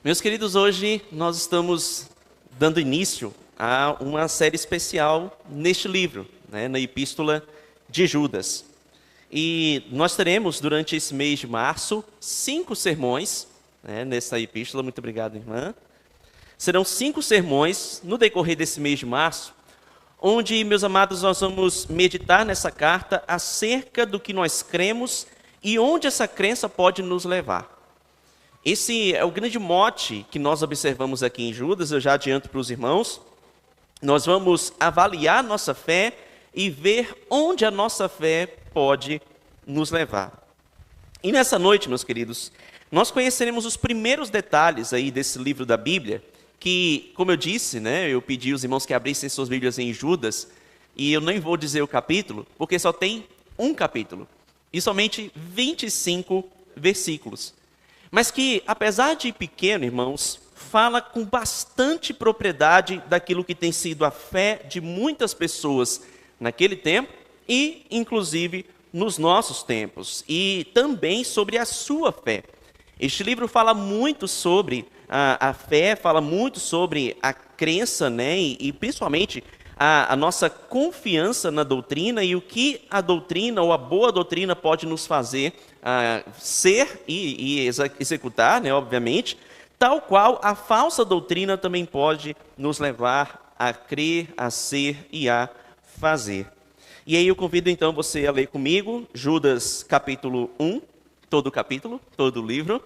Meus queridos, hoje nós estamos dando início a uma série especial neste livro, na Epístola de Judas. E nós teremos, durante esse mês de março, 5 sermões nessa epístola. Muito obrigado, irmã. Serão 5 sermões no decorrer desse mês de março, onde, meus amados, nós vamos meditar nessa carta acerca do que nós cremos e onde essa crença pode nos levar. Esse é o grande mote que nós observamos aqui em Judas. Eu já adianto para os irmãos. Nós vamos avaliar nossa fé e ver onde a nossa fé pode nos levar. E nessa noite, meus queridos, nós conheceremos os primeiros detalhes aí desse livro da Bíblia, que, como eu disse, eu pedi aos irmãos que abrissem suas Bíblias em Judas, e eu nem vou dizer o capítulo, porque só tem um capítulo, e somente 25 versículos. Mas que, apesar de pequeno, irmãos, fala com bastante propriedade daquilo que tem sido a fé de muitas pessoas naquele tempo e, inclusive, nos nossos tempos, e também sobre a sua fé. Este livro fala muito sobre a fé, fala muito sobre a crença, e principalmente a nossa confiança na doutrina e o que a doutrina ou a boa doutrina pode nos fazer ser e executar, obviamente, tal qual a falsa doutrina também pode nos levar a crer, a ser e a fazer. E aí eu convido então você a ler comigo Judas capítulo 1, todo o capítulo, todo o livro,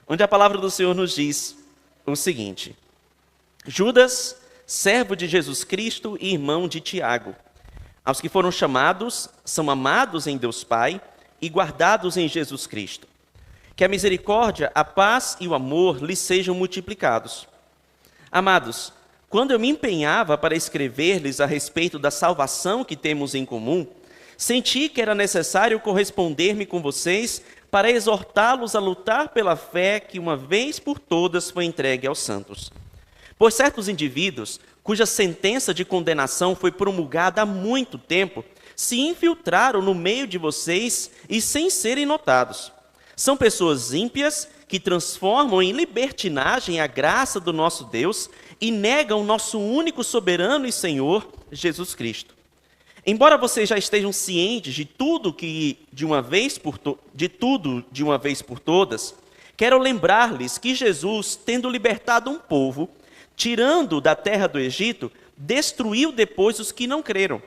onde a palavra do Senhor nos diz o seguinte: Judas, servo de Jesus Cristo e irmão de Tiago, aos que foram chamados, são amados em Deus Pai e guardados em Jesus Cristo. Que a misericórdia, a paz e o amor lhes sejam multiplicados. Amados, quando eu me empenhava para escrever-lhes a respeito da salvação que temos em comum, senti que era necessário corresponder-me com vocês para exortá-los a lutar pela fé que uma vez por todas foi entregue aos santos. Pois certos indivíduos, cuja sentença de condenação foi promulgada há muito tempo, se infiltraram no meio de vocês e sem serem notados. São pessoas ímpias que transformam em libertinagem a graça do nosso Deus e negam nosso único soberano e Senhor, Jesus Cristo. Embora vocês já estejam cientes de tudo de uma vez por todas, quero lembrar-lhes que Jesus, tendo libertado um povo, tirando da terra do Egito, destruiu depois os que não creram.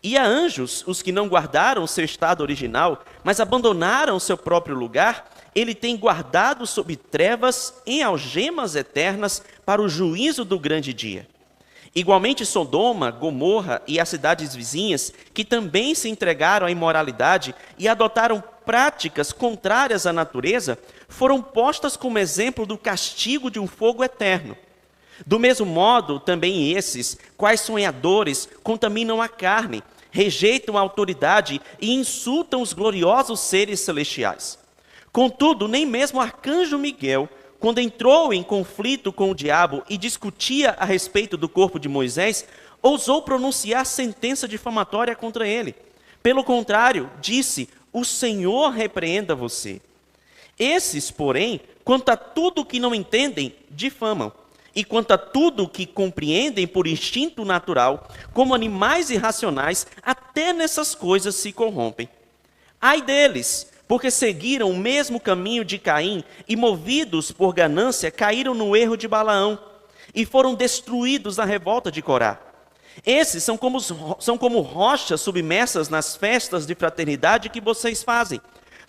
E a anjos, os que não guardaram seu estado original, mas abandonaram seu próprio lugar, ele tem guardado sob trevas em algemas eternas para o juízo do grande dia. Igualmente Sodoma, Gomorra e as cidades vizinhas, que também se entregaram à imoralidade e adotaram práticas contrárias à natureza, foram postas como exemplo do castigo de um fogo eterno. Do mesmo modo, também esses, quais sonhadores, contaminam a carne, rejeitam a autoridade e insultam os gloriosos seres celestiais. Contudo, nem mesmo o arcanjo Miguel, quando entrou em conflito com o diabo e discutia a respeito do corpo de Moisés, ousou pronunciar sentença difamatória contra ele. Pelo contrário, disse: o Senhor repreenda você. Esses, porém, quanto a tudo que não entendem, difamam. E quanto a tudo que compreendem por instinto natural, como animais irracionais, até nessas coisas se corrompem. Ai deles, porque seguiram o mesmo caminho de Caim e, movidos por ganância, caíram no erro de Balaão e foram destruídos na revolta de Corá. Esses são como rochas submersas nas festas de fraternidade que vocês fazem,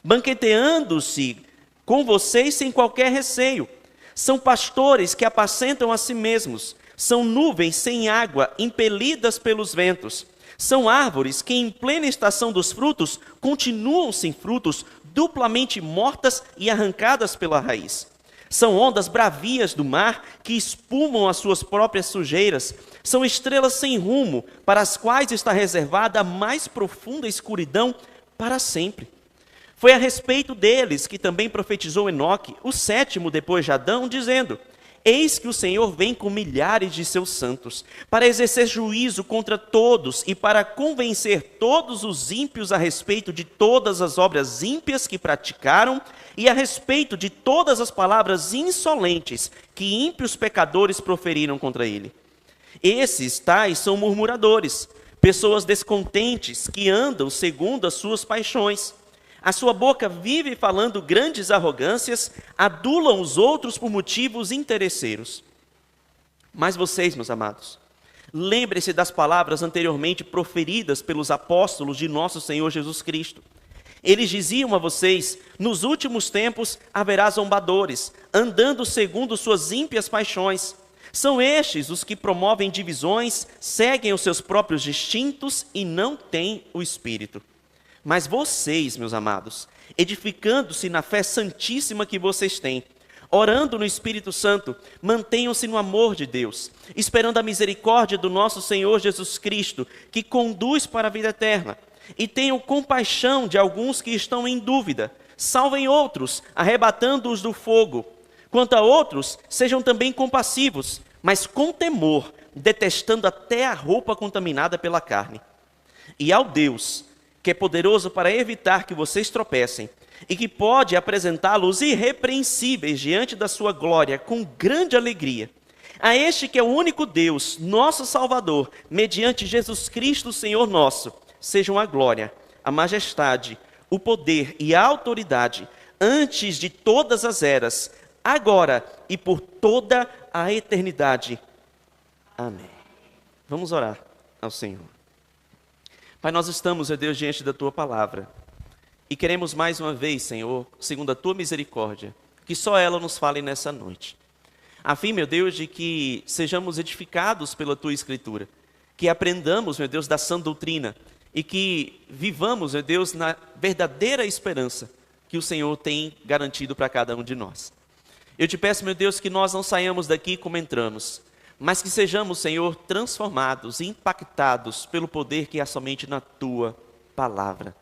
banqueteando-se com vocês sem qualquer receio. São pastores que apacentam a si mesmos. São nuvens sem água, impelidas pelos ventos. São árvores que, em plena estação dos frutos, continuam sem frutos, duplamente mortas e arrancadas pela raiz. São ondas bravias do mar que espumam as suas próprias sujeiras. São estrelas sem rumo, para as quais está reservada a mais profunda escuridão para sempre. Foi a respeito deles que também profetizou Enoque, o 7º depois de Adão, dizendo: Eis que o Senhor vem com milhares de seus santos, para exercer juízo contra todos e para convencer todos os ímpios a respeito de todas as obras ímpias que praticaram e a respeito de todas as palavras insolentes que ímpios pecadores proferiram contra ele. Esses tais são murmuradores, pessoas descontentes que andam segundo as suas paixões. A sua boca vive falando grandes arrogâncias, adulam os outros por motivos interesseiros. Mas vocês, meus amados, lembrem-se das palavras anteriormente proferidas pelos apóstolos de nosso Senhor Jesus Cristo. Eles diziam a vocês: nos últimos tempos haverá zombadores, andando segundo suas ímpias paixões. São estes os que promovem divisões, seguem os seus próprios instintos e não têm o Espírito. Mas vocês, meus amados, edificando-se na fé santíssima que vocês têm, orando no Espírito Santo, mantenham-se no amor de Deus, esperando a misericórdia do nosso Senhor Jesus Cristo, que conduz para a vida eterna. E tenham compaixão de alguns que estão em dúvida, salvem outros, arrebatando-os do fogo. Quanto a outros, sejam também compassivos, mas com temor, detestando até a roupa contaminada pela carne. E ao Deus, que é poderoso para evitar que vocês tropecem, e que pode apresentá-los irrepreensíveis diante da sua glória com grande alegria. A este que é o único Deus, nosso Salvador, mediante Jesus Cristo, Senhor nosso, sejam a glória, a majestade, o poder e a autoridade, antes de todas as eras, agora e por toda a eternidade. Amém. Vamos orar ao Senhor. Pai, nós estamos, ó Deus, diante da Tua palavra e queremos mais uma vez, Senhor, segundo a Tua misericórdia, que só ela nos fale nessa noite. A fim, meu Deus, de que sejamos edificados pela Tua Escritura, que aprendamos, meu Deus, da sã doutrina e que vivamos, meu Deus, na verdadeira esperança que o Senhor tem garantido para cada um de nós. Eu te peço, meu Deus, que nós não saiamos daqui como entramos, mas que sejamos, Senhor, transformados e impactados pelo poder que há somente na Tua palavra.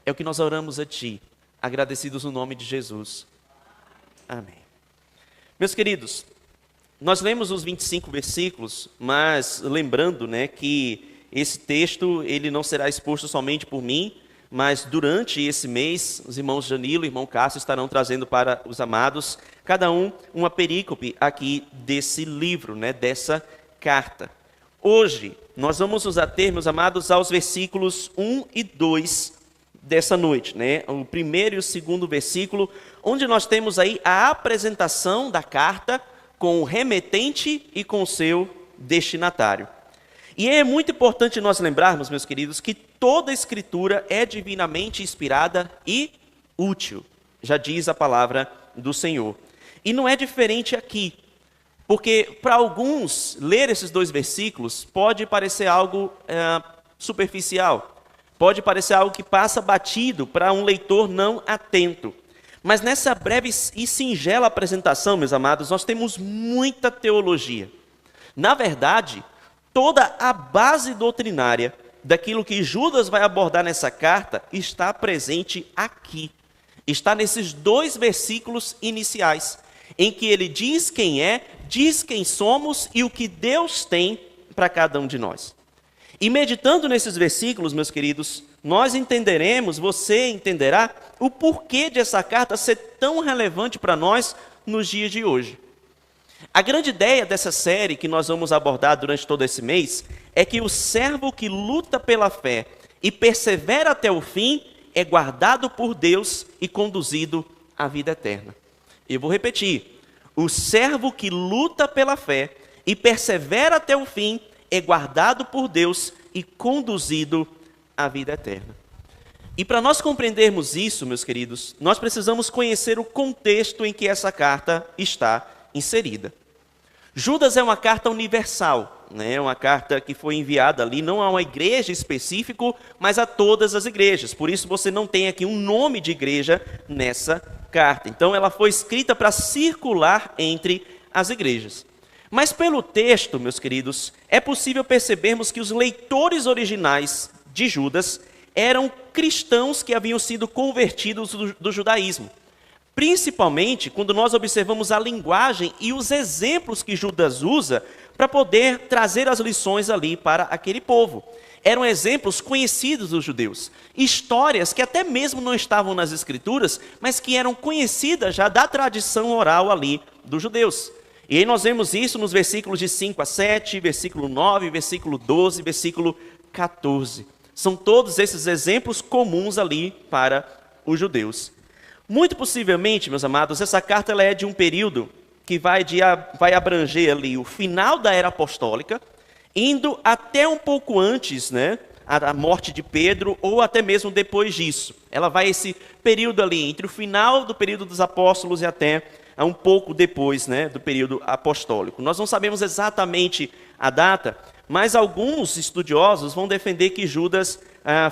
É o que nós oramos a Ti, agradecidos no nome de Jesus. Amém. Meus queridos, nós lemos os 25 versículos, mas lembrando, né, que esse texto ele não será exposto somente por mim, mas durante esse mês, os irmãos Janilo e irmão Cássio estarão trazendo para os amados, cada um, uma perícope aqui desse livro, né, dessa carta. Hoje, nós vamos nos ater, meus amados, aos versículos 1 e 2 dessa noite, né? O primeiro e o segundo versículo, onde nós temos aí a apresentação da carta com o remetente e com o seu destinatário. E é muito importante nós lembrarmos, meus queridos, que toda a Escritura é divinamente inspirada e útil, já diz a palavra do Senhor. E não é diferente aqui, porque para alguns, ler esses dois versículos pode parecer algo superficial, pode parecer algo que passa batido para um leitor não atento. Mas nessa breve e singela apresentação, meus amados, nós temos muita teologia. Na verdade, toda a base doutrinária daquilo que Judas vai abordar nessa carta está presente aqui. Está nesses dois versículos iniciais, em que ele diz quem é, diz quem somos e o que Deus tem para cada um de nós. E meditando nesses versículos, meus queridos, nós entenderemos, você entenderá, o porquê de essa carta ser tão relevante para nós nos dias de hoje. A grande ideia dessa série que nós vamos abordar durante todo esse mês é que o servo que luta pela fé e persevera até o fim é guardado por Deus e conduzido à vida eterna. Eu vou repetir. O servo que luta pela fé e persevera até o fim é guardado por Deus e conduzido à vida eterna. E para nós compreendermos isso, meus queridos, nós precisamos conhecer o contexto em que essa carta está inserida. Judas é uma carta universal, né? Uma carta que foi enviada ali não a uma igreja específica, mas a todas as igrejas. Por isso você não tem aqui um nome de igreja nessa carta. Então ela foi escrita para circular entre as igrejas. Mas pelo texto, meus queridos, é possível percebermos que os leitores originais de Judas eram cristãos que haviam sido convertidos do judaísmo. principalmente quando nós observamos a linguagem e os exemplos que Judas usa para poder trazer as lições ali para aquele povo. Eram exemplos conhecidos dos judeus, histórias que até mesmo não estavam nas escrituras, mas que eram conhecidas já da tradição oral ali dos judeus. E aí nós vemos isso nos versículos de 5 a 7, versículo 9, versículo 12, versículo 14. São todos esses exemplos comuns ali para os judeus. Muito possivelmente, meus amados, essa carta ela é de um período que vai abranger ali o final da era apostólica, indo até um pouco antes, né, a morte de Pedro, ou até mesmo depois disso. Ela vai esse período ali, entre o final do período dos apóstolos e até um pouco depois, né, do período apostólico. Nós não sabemos exatamente a data, mas alguns estudiosos vão defender que Judas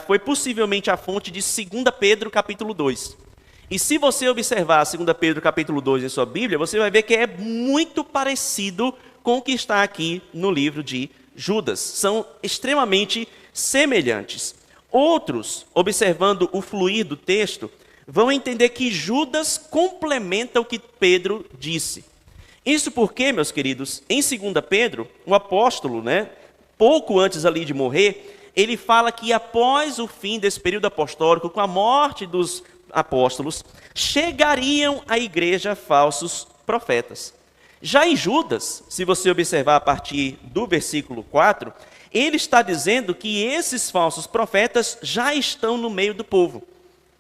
foi possivelmente a fonte de 2 Pedro capítulo 2. E se você observar 2 Pedro capítulo 2 em sua Bíblia, você vai ver que é muito parecido com o que está aqui no livro de Judas. São extremamente semelhantes. Outros, observando o fluir do texto, vão entender que Judas complementa o que Pedro disse. Isso porque, meus queridos, em 2 Pedro, o apóstolo, né, pouco antes ali de morrer, ele fala que após o fim desse período apostólico, com a morte dos apóstolos, chegariam à igreja falsos profetas. Já em Judas, se você observar a partir do versículo 4, ele está dizendo que esses falsos profetas já estão no meio do povo.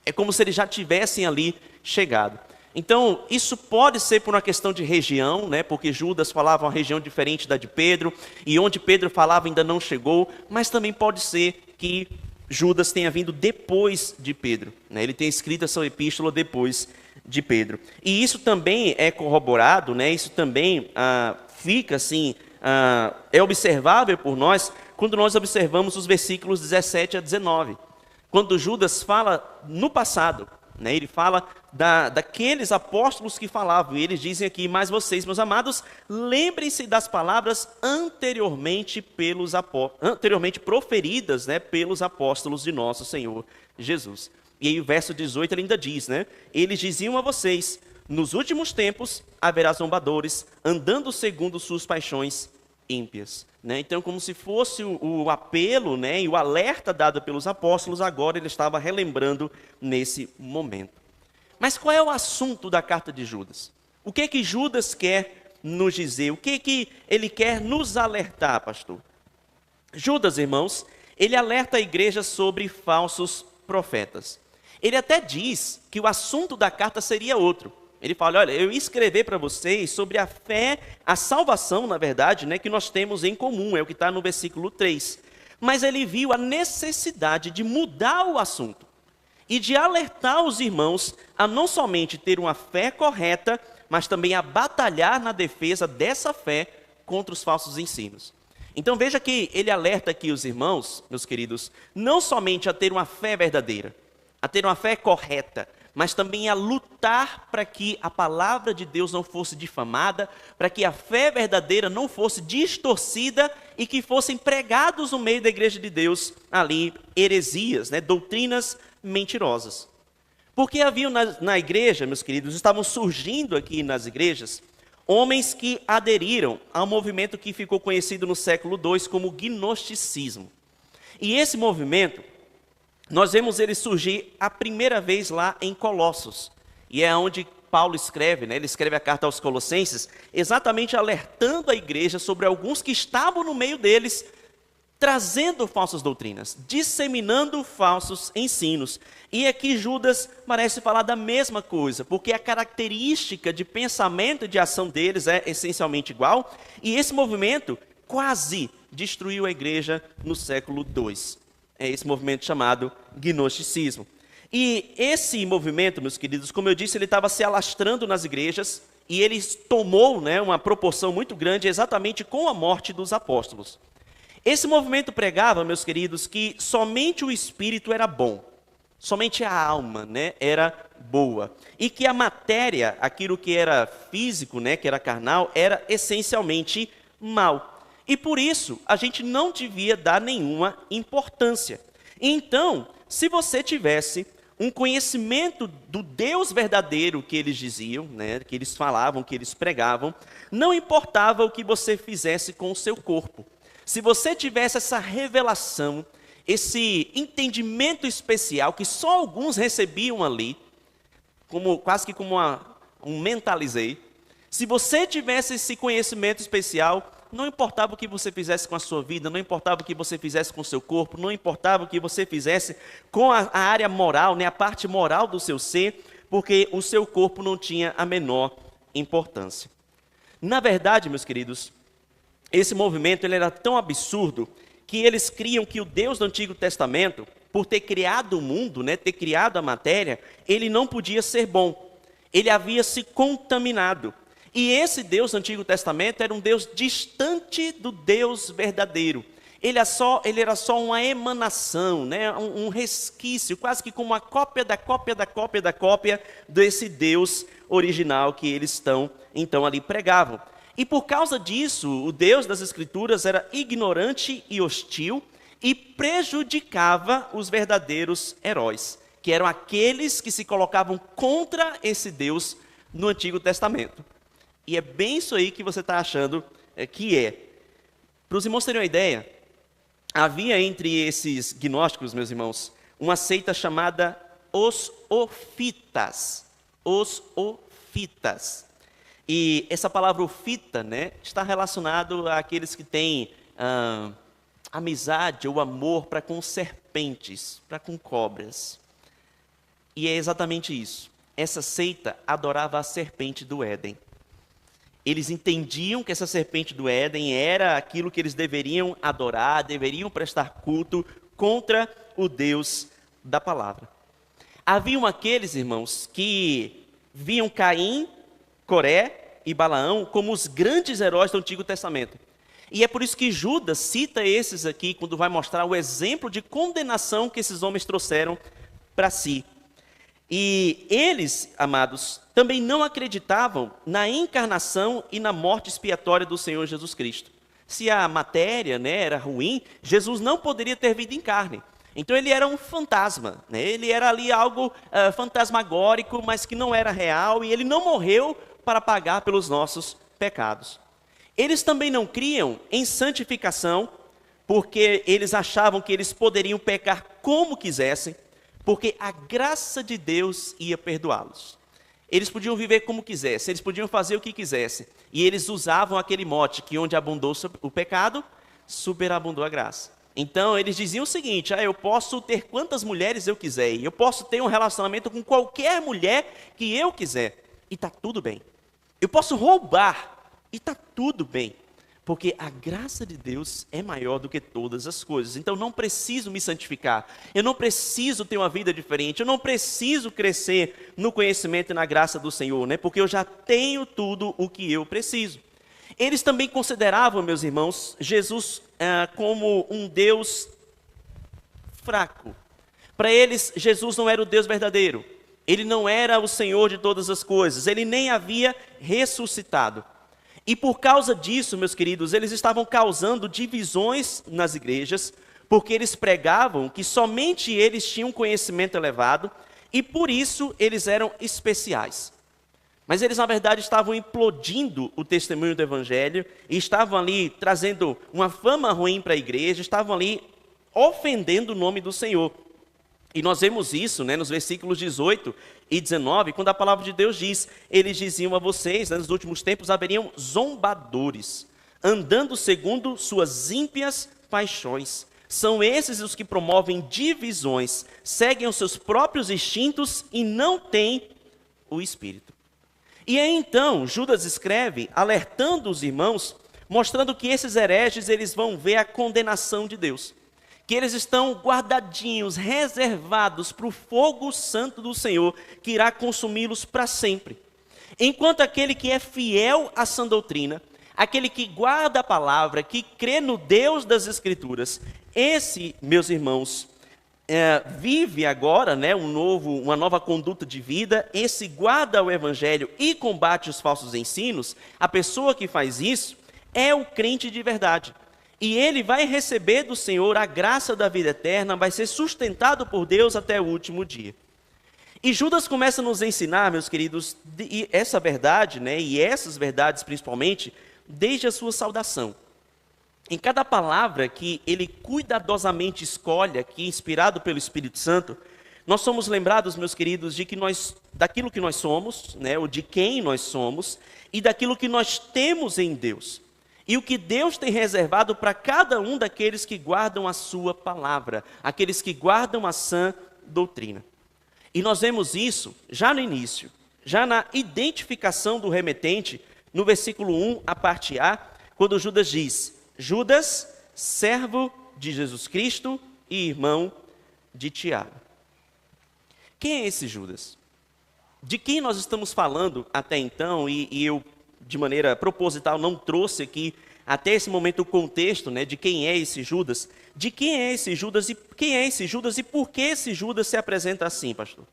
É como se eles já tivessem ali chegado. Então, isso pode ser por uma questão de região, né? Porque Judas falava uma região diferente da de Pedro, e onde Pedro falava ainda não chegou, mas também pode ser que Judas tenha vindo depois de Pedro, né? Ele tem escrito essa epístola depois de Pedro. E isso também é corroborado, né? Isso também fica assim, é observável por nós, quando nós observamos os versículos 17 a 19. Quando Judas fala no passado, né? Ele fala daqueles apóstolos que falavam, e eles dizem aqui: mas vocês, meus amados, lembrem-se das palavras anteriormente proferidas, né, pelos apóstolos de nosso Senhor Jesus. E aí o verso 18 ele ainda diz, né? Eles diziam a vocês: nos últimos tempos haverá zombadores, andando segundo suas paixões ímpias. Né? Então, como se fosse o apelo, né, e o alerta dado pelos apóstolos, agora ele estava relembrando nesse momento. Mas qual é o assunto da carta de Judas? O que que Judas quer nos dizer? O que que ele quer nos alertar, pastor? Judas, irmãos, ele alerta a igreja sobre falsos profetas. Ele até diz que o assunto da carta seria outro. Ele fala: olha, eu ia escrever para vocês sobre a fé, a salvação, na verdade, né, que nós temos em comum, é o que está no versículo 3. Mas ele viu a necessidade de mudar o assunto e de alertar os irmãos a não somente ter uma fé correta, mas também a batalhar na defesa dessa fé contra os falsos ensinos. Então veja que ele alerta aqui os irmãos, meus queridos, não somente a ter uma fé verdadeira, a ter uma fé correta, mas também a lutar para que a palavra de Deus não fosse difamada, para que a fé verdadeira não fosse distorcida e que fossem pregados no meio da igreja de Deus ali heresias, né, doutrinas mentirosas. Porque haviam na igreja, meus queridos, estavam surgindo aqui nas igrejas homens que aderiram a um movimento que ficou conhecido no século II como gnosticismo. E esse movimento, nós vemos ele surgir a primeira vez lá em Colossos. E é onde Paulo escreve, né? Ele escreve a carta aos Colossenses, exatamente alertando a igreja sobre alguns que estavam no meio deles, trazendo falsas doutrinas, disseminando falsos ensinos. E aqui Judas parece falar da mesma coisa, porque a característica de pensamento e de ação deles é essencialmente igual, e esse movimento quase destruiu a igreja no século II. É esse movimento chamado gnosticismo. E esse movimento, meus queridos, como eu disse, ele estava se alastrando nas igrejas, e ele tomou, né, uma proporção muito grande exatamente com a morte dos apóstolos. Esse movimento pregava, meus queridos, que somente o espírito era bom, somente a alma, né, era boa, e que a matéria, aquilo que era físico, né, que era carnal, era essencialmente mal. E por isso, a gente não devia dar nenhuma importância. Então, se você tivesse um conhecimento do Deus verdadeiro que eles diziam, né, que eles falavam, que eles pregavam. Não importava o que você fizesse com o seu corpo. Se você tivesse essa revelação, esse entendimento especial que só alguns recebiam ali, quase que como um mentalizei, se você tivesse esse conhecimento especial, não importava o que você fizesse com a sua vida, não importava o que você fizesse com o seu corpo, não importava o que você fizesse com a área moral, né, a parte moral do seu ser, porque o seu corpo não tinha a menor importância. Na verdade, meus queridos, esse movimento ele era tão absurdo que eles criam que o Deus do Antigo Testamento, por ter criado o mundo, né, ter criado a matéria, ele não podia ser bom. Ele havia se contaminado. E esse Deus do Antigo Testamento era um Deus distante do Deus verdadeiro. Ele era só uma emanação, né? Um resquício, quase que como uma cópia da cópia da cópia da cópia desse Deus original que eles então ali pregavam. E por causa disso, o Deus das Escrituras era ignorante e hostil e prejudicava os verdadeiros heróis, que eram aqueles que se colocavam contra esse Deus no Antigo Testamento. E é bem isso aí que você está achando que é. Para os irmãos terem uma ideia, havia entre esses gnósticos, meus irmãos, uma seita chamada os Ofitas. Os Ofitas. E essa palavra ofita, né, está relacionado àqueles que têm amizade ou amor para com serpentes, para com cobras. E é exatamente isso. Essa seita adorava a serpente do Éden. Eles entendiam que essa serpente do Éden era aquilo que eles deveriam adorar, deveriam prestar culto contra o Deus da palavra. Haviam aqueles, irmãos, que viam Caim, Coré e Balaão como os grandes heróis do Antigo Testamento. E é por isso que Judas cita esses aqui, quando vai mostrar o exemplo de condenação que esses homens trouxeram para si. E eles, amados, também não acreditavam na encarnação e na morte expiatória do Senhor Jesus Cristo. Se a matéria, né, era ruim, Jesus não poderia ter vindo em carne. Então ele era um fantasma, né? Ele era ali algo fantasmagórico, mas que não era real, e ele não morreu para pagar pelos nossos pecados. Eles também não criam em santificação, porque eles achavam que eles poderiam pecar como quisessem, porque a graça de Deus ia perdoá-los. Eles podiam viver como quisessem, eles podiam fazer o que quisessem. E eles usavam aquele mote, que onde abundou o pecado, superabundou a graça. Então eles diziam o seguinte: eu posso ter quantas mulheres eu quiser, eu posso ter um relacionamento com qualquer mulher que eu quiser, e está tudo bem. Eu posso roubar, e está tudo bem. Porque a graça de Deus é maior do que todas as coisas. Então não preciso me santificar. Eu não preciso ter uma vida diferente. Eu não preciso crescer no conhecimento e na graça do Senhor, né? Porque eu já tenho tudo o que eu preciso. Eles também consideravam, meus irmãos, Jesus como um Deus fraco. Para eles, Jesus não era o Deus verdadeiro. Ele não era o Senhor de todas as coisas. Ele nem havia ressuscitado. E por causa disso, meus queridos, eles estavam causando divisões nas igrejas, porque eles pregavam que somente eles tinham conhecimento elevado, e por isso eles eram especiais. Mas eles, na verdade, estavam implodindo o testemunho do Evangelho, e estavam ali trazendo uma fama ruim para a igreja, estavam ali ofendendo o nome do Senhor. E nós vemos isso, né, nos versículos 18 e 19, quando a palavra de Deus diz: eles diziam a vocês, né, nos últimos tempos haveriam zombadores, andando segundo suas ímpias paixões. São esses os que promovem divisões, seguem os seus próprios instintos e não têm o Espírito. E aí então Judas escreve, alertando os irmãos, mostrando que esses hereges eles vão ver a condenação de Deus. Que eles estão guardadinhos, reservados para o fogo santo do Senhor, que irá consumi-los para sempre. Enquanto aquele que é fiel à sã doutrina, aquele que guarda a palavra, que crê no Deus das Escrituras, esse, meus irmãos, vive agora, né, uma nova conduta de vida, esse guarda o Evangelho e combate os falsos ensinos, a pessoa que faz isso é o crente de verdade. E ele vai receber do Senhor a graça da vida eterna, vai ser sustentado por Deus até o último dia. E Judas começa a nos ensinar, meus queridos, essa verdade, né, e essas verdades principalmente, desde a sua saudação. Em cada palavra que ele cuidadosamente escolhe aqui, inspirado pelo Espírito Santo, nós somos lembrados, meus queridos, daquilo que nós somos, né, ou de quem nós somos, e daquilo que nós temos em Deus. E o que Deus tem reservado para cada um daqueles que guardam a sua palavra, aqueles que guardam a sã doutrina. E nós vemos isso já no início, já na identificação do remetente, no versículo 1, a parte A, quando Judas diz: Judas, servo de Jesus Cristo e irmão de Tiago. Quem é esse Judas? De quem nós estamos falando até então, e eu, de maneira proposital, não trouxe aqui até esse momento o contexto, né, de quem é esse Judas. De quem é esse Judas e quem é esse Judas e por que esse Judas se apresenta assim, pastor?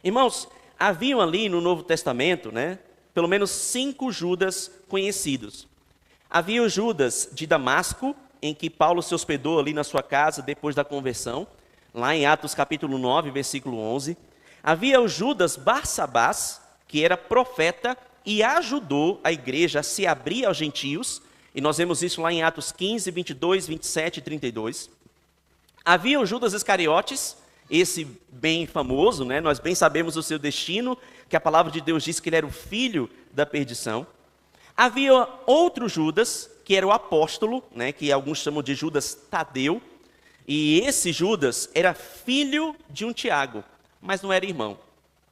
Irmãos, haviam ali no Novo Testamento, né, pelo menos 5 Judas conhecidos. Havia o Judas de Damasco, em que Paulo se hospedou ali na sua casa depois da conversão, lá em Atos capítulo 9, versículo 11. Havia o Judas Barsabás, que era profeta e ajudou a igreja a se abrir aos gentios, e nós vemos isso lá em Atos 15, 22, 27 e 32. Havia o Judas Iscariotes, esse bem famoso, né? Nós bem sabemos o seu destino, que a palavra de Deus diz que ele era o filho da perdição. Havia outro Judas, que era o apóstolo, né? Que alguns chamam de Judas Tadeu, e esse Judas era filho de um Tiago, mas não era irmão.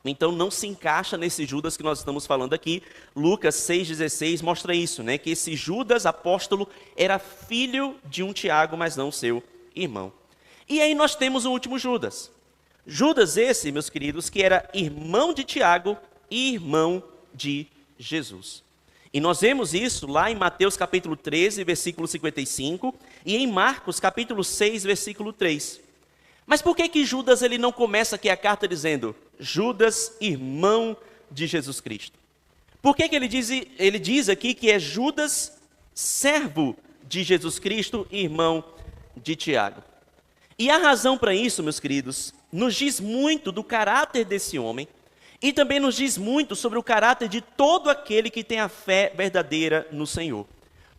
Então não se encaixa nesse Judas que nós estamos falando aqui. Lucas 6,16 mostra isso, né? Que esse Judas apóstolo era filho de um Tiago, mas não seu irmão. E aí nós temos o último Judas. Judas esse, meus queridos, que era irmão de Tiago e irmão de Jesus. E nós vemos isso lá em Mateus capítulo 13, versículo 55, e em Marcos capítulo 6, versículo 3. Mas por que Judas ele não começa aqui a carta dizendo Judas, irmão de Jesus Cristo? Por que ele diz aqui que é Judas, servo de Jesus Cristo, irmão de Tiago? E a razão para isso, meus queridos, nos diz muito do caráter desse homem e também nos diz muito sobre o caráter de todo aquele que tem a fé verdadeira no Senhor.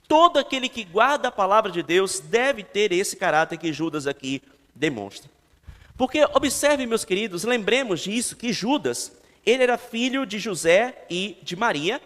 Todo aquele que guarda a palavra de Deus deve ter esse caráter que Judas aqui demonstra. Porque, observe, meus queridos, lembremos disso, que Judas, ele era filho de José e de Maria,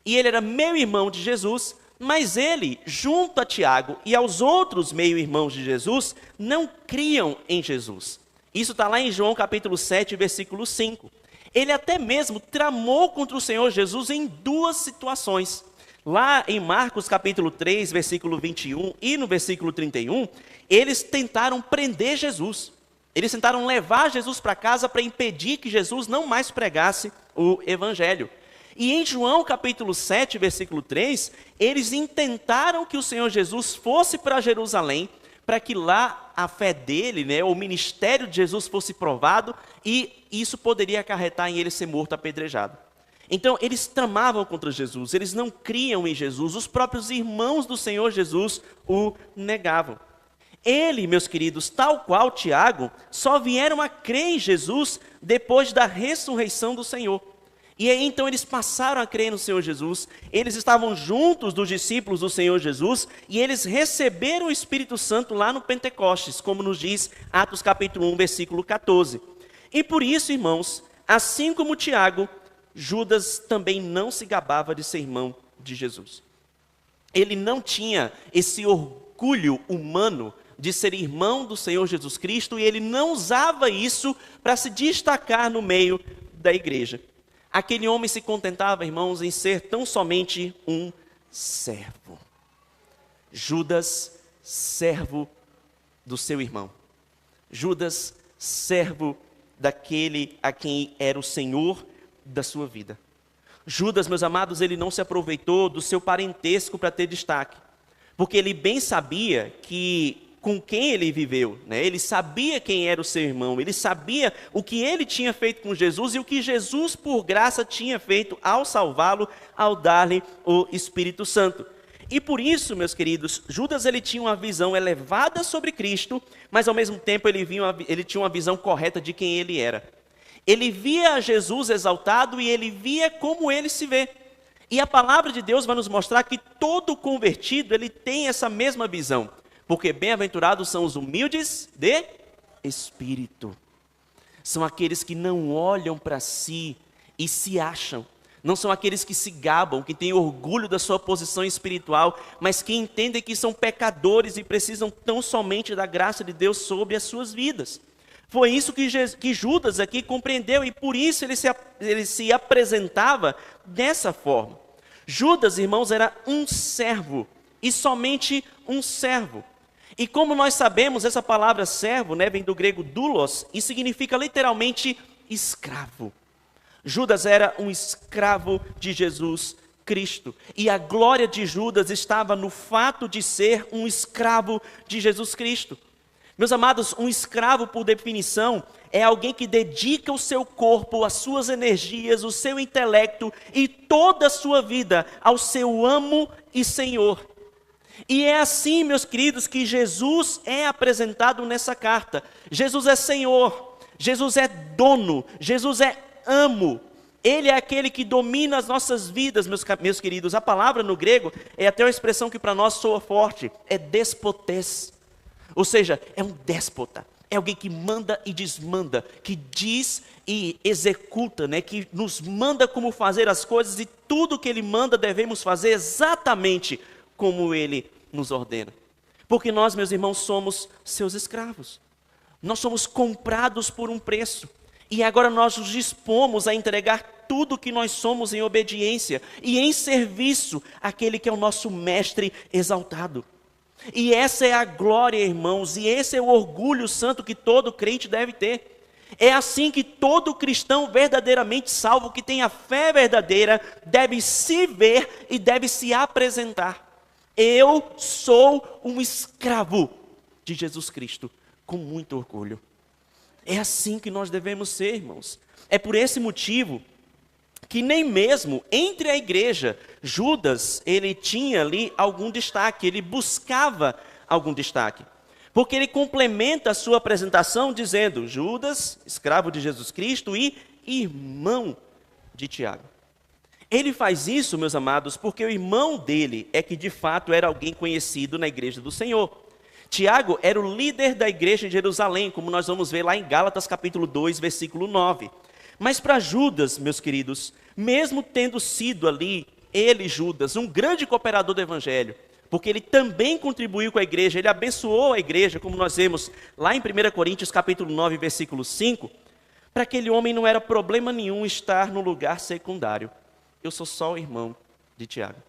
e ele era meio-irmão de Jesus, mas ele, junto a Tiago e aos outros meio-irmãos de Jesus, não criam em Jesus. Isso está lá em João capítulo 7, versículo 5. Ele até mesmo tramou contra o Senhor Jesus em 2 situações. Lá em Marcos capítulo 3, versículo 21 e no versículo 31, eles tentaram prender Jesus. Eles tentaram levar Jesus para casa para impedir que Jesus não mais pregasse o evangelho. E em João capítulo 7, versículo 3, eles intentaram que o Senhor Jesus fosse para Jerusalém, para que lá a fé dele, né, o ministério de Jesus fosse provado, e isso poderia acarretar em ele ser morto apedrejado. Então, eles tramavam contra Jesus, eles não criam em Jesus, os próprios irmãos do Senhor Jesus o negavam. Ele, meus queridos, tal qual Tiago, só vieram a crer em Jesus depois da ressurreição do Senhor. E aí então eles passaram a crer no Senhor Jesus, eles estavam juntos dos discípulos do Senhor Jesus, e eles receberam o Espírito Santo lá no Pentecostes, como nos diz Atos capítulo 1, versículo 14. E por isso, irmãos, assim como Tiago, Judas também não se gabava de ser irmão de Jesus. Ele não tinha esse orgulho humano de ser irmão do Senhor Jesus Cristo, e ele não usava isso para se destacar no meio da igreja. Aquele homem se contentava, irmãos, em ser tão somente um servo. Judas, servo do seu irmão. Judas, servo daquele a quem era o Senhor da sua vida. Judas, meus amados, ele não se aproveitou do seu parentesco para ter destaque, porque ele bem sabia que com quem ele viveu, né? Ele sabia quem era o seu irmão, ele sabia o que ele tinha feito com Jesus e o que Jesus, por graça, tinha feito ao salvá-lo, ao dar-lhe o Espírito Santo. E por isso, meus queridos, Judas ele tinha uma visão elevada sobre Cristo, mas ao mesmo tempo ele tinha uma visão correta de quem ele era. Ele via Jesus exaltado e ele via como ele se vê. E a palavra de Deus vai nos mostrar que todo convertido, ele tem essa mesma visão. Porque bem-aventurados são os humildes de espírito. São aqueles que não olham para si e se acham. Não são aqueles que se gabam, que têm orgulho da sua posição espiritual, mas que entendem que são pecadores e precisam tão somente da graça de Deus sobre as suas vidas. Foi isso que Judas aqui compreendeu e por isso ele se apresentava dessa forma. Judas, irmãos, era um servo e somente um servo. E como nós sabemos, essa palavra servo, vem do grego doulos e significa literalmente escravo. Judas era um escravo de Jesus Cristo. E a glória de Judas estava no fato de ser um escravo de Jesus Cristo. Meus amados, um escravo, por definição, é alguém que dedica o seu corpo, as suas energias, o seu intelecto e toda a sua vida ao seu amo e Senhor. E é assim, meus queridos, que Jesus é apresentado nessa carta. Jesus é Senhor, Jesus é dono, Jesus é amo. Ele é aquele que domina as nossas vidas, meus queridos. A palavra no grego é até uma expressão que para nós soa forte, é despotés. Ou seja, é um déspota, é alguém que manda e desmanda, que diz e executa, que nos manda como fazer as coisas e tudo que ele manda devemos fazer exatamente como ele nos ordena. Porque nós, meus irmãos, somos seus escravos. Nós somos comprados por um preço. E agora nós nos dispomos a entregar tudo que nós somos em obediência e em serviço àquele que é o nosso mestre exaltado. E essa é a glória, irmãos, e esse é o orgulho santo que todo crente deve ter. É assim que todo cristão verdadeiramente salvo, que tem a fé verdadeira, deve se ver e deve se apresentar. Eu sou um escravo de Jesus Cristo, com muito orgulho. É assim que nós devemos ser, irmãos. É por esse motivo que nem mesmo entre a igreja, Judas, ele tinha ali algum destaque, ele buscava algum destaque. Porque ele complementa a sua apresentação dizendo, Judas, escravo de Jesus Cristo e irmão de Tiago. Ele faz isso, meus amados, porque o irmão dele é que de fato era alguém conhecido na igreja do Senhor. Tiago era o líder da igreja em Jerusalém, como nós vamos ver lá em Gálatas capítulo 2, versículo 9. Mas para Judas, meus queridos, mesmo tendo sido ali, ele, Judas, um grande cooperador do evangelho, porque ele também contribuiu com a igreja, ele abençoou a igreja, como nós vemos lá em 1 Coríntios capítulo 9, versículo 5, para aquele homem não era problema nenhum estar no lugar secundário. Eu sou só o irmão de Tiago.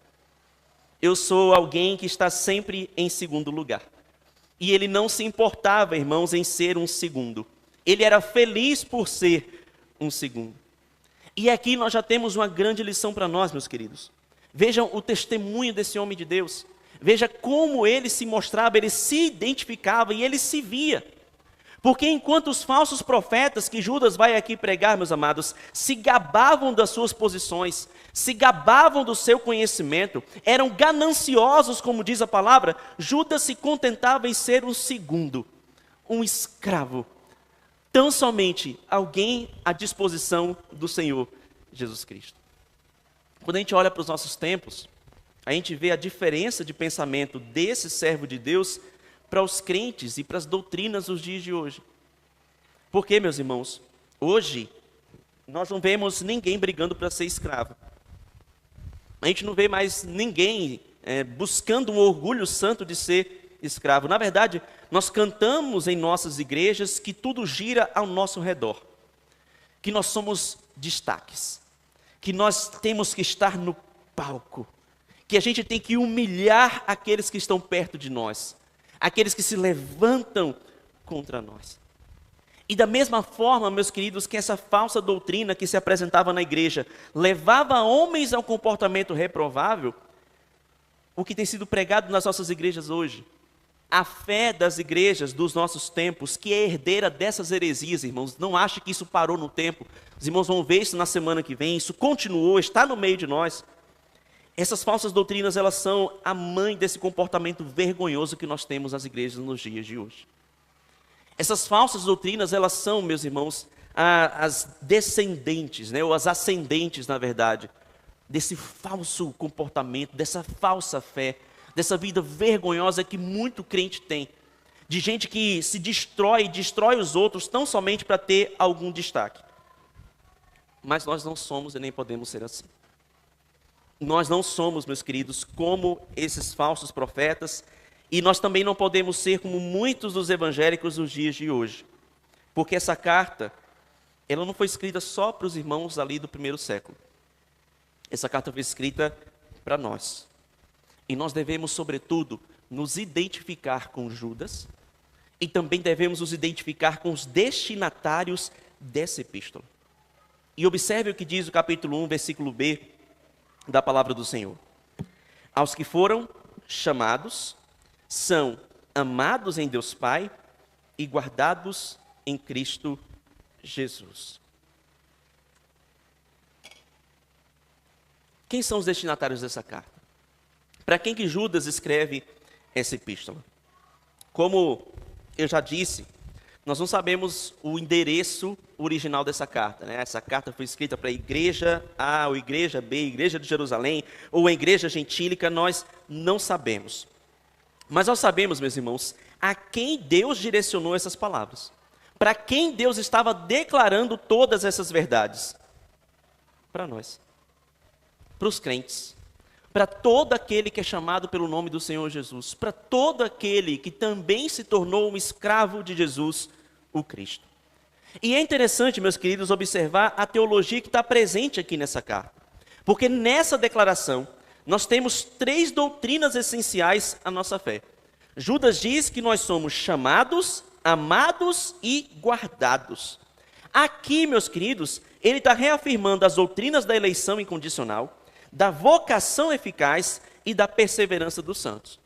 Eu sou alguém que está sempre em segundo lugar. E ele não se importava, irmãos, em ser um segundo. Ele era feliz por ser um segundo. E aqui nós já temos uma grande lição para nós, meus queridos. Vejam o testemunho desse homem de Deus. Veja como ele se mostrava, ele se identificava e ele se via. Porque enquanto os falsos profetas que Judas vai aqui pregar, meus amados, se gabavam das suas posições, se gabavam do seu conhecimento, eram gananciosos, como diz a palavra, Judas se contentava em ser um segundo, um escravo, tão somente alguém à disposição do Senhor Jesus Cristo. Quando a gente olha para os nossos tempos, a gente vê a diferença de pensamento desse servo de Deus para os crentes e para as doutrinas dos dias de hoje. Porque, meus irmãos, hoje nós não vemos ninguém brigando para ser escravo. A gente não vê mais ninguém buscando um orgulho santo de ser escravo. Na verdade, nós cantamos em nossas igrejas que tudo gira ao nosso redor. Que nós somos destaques. Que nós temos que estar no palco. Que a gente tem que humilhar aqueles que estão perto de nós. Aqueles que se levantam contra nós. E da mesma forma, meus queridos, que essa falsa doutrina que se apresentava na igreja levava homens ao comportamento reprovável, o que tem sido pregado nas nossas igrejas hoje, a fé das igrejas dos nossos tempos, que é herdeira dessas heresias, irmãos, não ache que isso parou no tempo, os irmãos vão ver isso na semana que vem, isso continuou, está no meio de nós. Essas falsas doutrinas, elas são a mãe desse comportamento vergonhoso que nós temos nas igrejas nos dias de hoje. Essas falsas doutrinas, elas são, meus irmãos, as descendentes, né, ou as ascendentes, na verdade, desse falso comportamento, dessa falsa fé, dessa vida vergonhosa que muito crente tem, de gente que se destrói os outros tão somente para ter algum destaque. Mas nós não somos e nem podemos ser assim. Nós não somos, meus queridos, como esses falsos profetas, e nós também não podemos ser como muitos dos evangélicos dos dias de hoje. Porque essa carta, ela não foi escrita só para os irmãos ali do primeiro século. Essa carta foi escrita para nós. E nós devemos, sobretudo, nos identificar com Judas, e também devemos nos identificar com os destinatários dessa epístola. E observe o que diz o capítulo 1, versículo B, da palavra do Senhor. Aos que foram chamados, são amados em Deus Pai e guardados em Cristo Jesus. Quem são os destinatários dessa carta? Para quem que Judas escreve essa epístola? Como eu já disse, nós não sabemos o endereço original dessa carta, né? Essa carta foi escrita para a igreja A, ou igreja B, igreja de Jerusalém, ou a igreja gentílica, nós não sabemos. Mas nós sabemos, meus irmãos, a quem Deus direcionou essas palavras. Para quem Deus estava declarando todas essas verdades? Para nós. Para os crentes. Para todo aquele que é chamado pelo nome do Senhor Jesus. Para todo aquele que também se tornou um escravo de Jesus, o Cristo. E é interessante, meus queridos, observar a teologia que está presente aqui nessa carta. Porque nessa declaração, nós temos 3 doutrinas essenciais à nossa fé. Judas diz que nós somos chamados, amados e guardados. Aqui, meus queridos, ele está reafirmando as doutrinas da eleição incondicional, da vocação eficaz e da perseverança dos santos.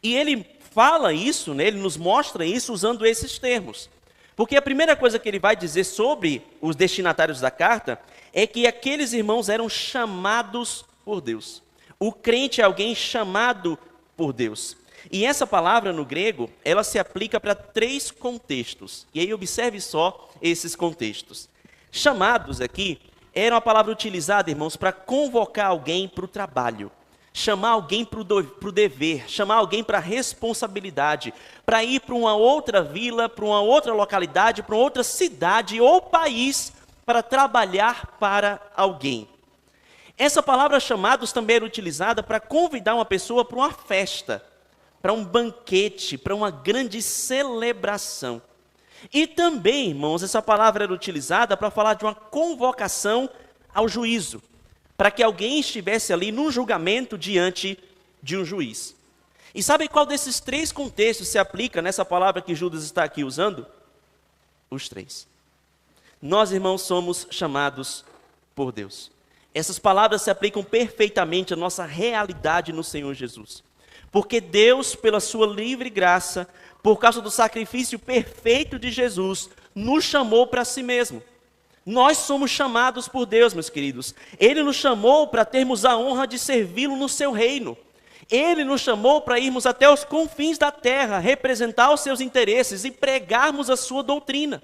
E ele fala isso, né, ele nos mostra isso usando esses termos. Porque a primeira coisa que ele vai dizer sobre os destinatários da carta é que aqueles irmãos eram chamados por Deus. O crente é alguém chamado por Deus. E essa palavra no grego, ela se aplica para 3 contextos. E aí observe só esses contextos. Chamados aqui era uma palavra utilizada, irmãos, para convocar alguém para o trabalho. Chamar alguém para o dever, chamar alguém para a responsabilidade, para ir para uma outra vila, para uma outra localidade, para uma outra cidade ou país, para trabalhar para alguém. Essa palavra chamados também era utilizada para convidar uma pessoa para uma festa, para um banquete, para uma grande celebração. E também, irmãos, essa palavra era utilizada para falar de uma convocação ao juízo, para que alguém estivesse ali num julgamento diante de um juiz. E sabe qual desses 3 contextos se aplica nessa palavra que Judas está aqui usando? Os 3. Nós, irmãos, somos chamados por Deus. Essas palavras se aplicam perfeitamente à nossa realidade no Senhor Jesus. Porque Deus, pela sua livre graça, por causa do sacrifício perfeito de Jesus, nos chamou para si mesmo. Nós somos chamados por Deus, meus queridos. Ele nos chamou para termos a honra de servi-lo no seu reino. Ele nos chamou para irmos até os confins da terra, representar os seus interesses e pregarmos a sua doutrina.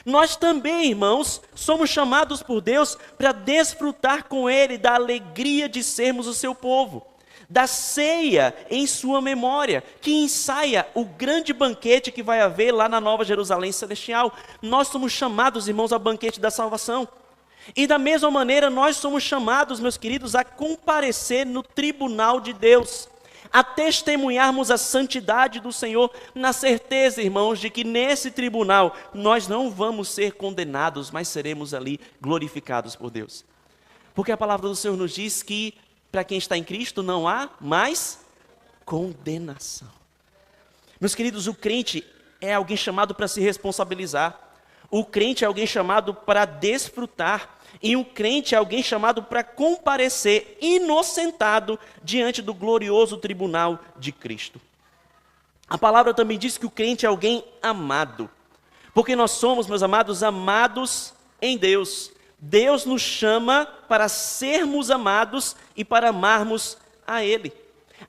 Nós também, irmãos, somos chamados por Deus para desfrutar com Ele da alegria de sermos o seu povo, da ceia em sua memória, que ensaia o grande banquete que vai haver lá na Nova Jerusalém Celestial. Nós somos chamados, irmãos, ao banquete da salvação. E da mesma maneira, nós somos chamados, meus queridos, a comparecer no tribunal de Deus, a testemunharmos a santidade do Senhor, na certeza, irmãos, de que nesse tribunal nós não vamos ser condenados, mas seremos ali glorificados por Deus. Porque a palavra do Senhor nos diz que para quem está em Cristo não há mais condenação. Meus queridos, o crente é alguém chamado para se responsabilizar. O crente é alguém chamado para desfrutar. E um crente é alguém chamado para comparecer inocentado diante do glorioso tribunal de Cristo. A palavra também diz que o crente é alguém amado. Porque nós somos, meus amados, amados em Deus. Deus nos chama para sermos amados e para amarmos a Ele.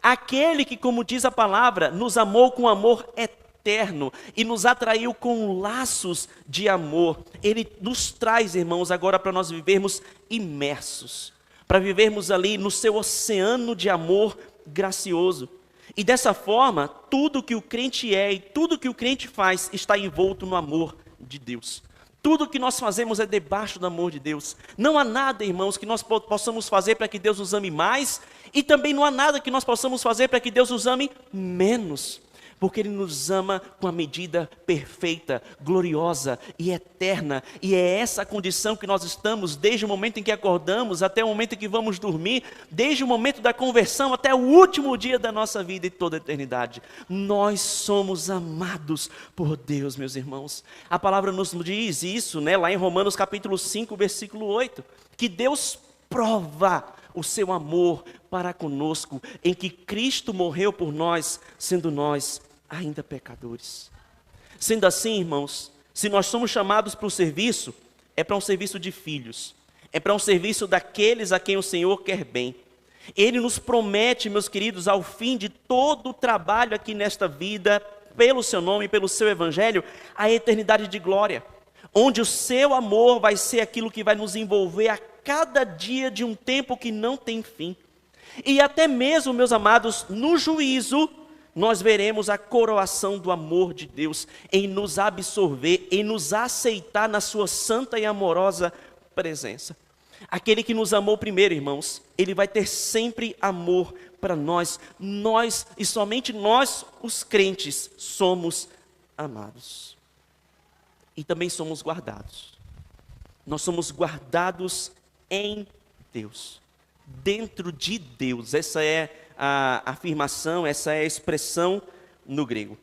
Aquele que, como diz a palavra, nos amou com amor eterno. eterno e nos atraiu com laços de amor. Ele nos traz, irmãos, agora para nós vivermos imersos, para vivermos ali no seu oceano de amor gracioso. E dessa forma, tudo que o crente é e tudo que o crente faz está envolto no amor de Deus. Tudo que nós fazemos é debaixo do amor de Deus. Não há nada, irmãos, que nós possamos fazer para que Deus nos ame mais, e também não há nada que nós possamos fazer para que Deus nos ame menos. Porque Ele nos ama com a medida perfeita, gloriosa e eterna. E é essa a condição que nós estamos desde o momento em que acordamos até o momento em que vamos dormir, desde o momento da conversão até o último dia da nossa vida e toda a eternidade. Nós somos amados por Deus, meus irmãos. A palavra nos diz isso, né, lá em Romanos capítulo 5, versículo 8, que Deus prova o seu amor para conosco, em que Cristo morreu por nós, sendo nós ainda pecadores. Sendo assim, irmãos, se nós somos chamados para o serviço, é para um serviço de filhos, é para um serviço daqueles a quem o Senhor quer bem. Ele nos promete, meus queridos, ao fim de todo o trabalho aqui nesta vida, pelo seu nome, pelo seu evangelho, a eternidade de glória, onde o seu amor vai ser aquilo que vai nos envolver a cada dia de um tempo que não tem fim. E até mesmo, meus amados, no juízo, nós veremos a coroação do amor de Deus em nos absorver, em nos aceitar na sua santa e amorosa presença. Aquele que nos amou primeiro, irmãos, Ele vai ter sempre amor para nós. Nós, e somente nós, os crentes, somos amados. E também somos guardados. Nós somos guardados em Deus, dentro de Deus. Essa é a afirmação, essa é a expressão no grego.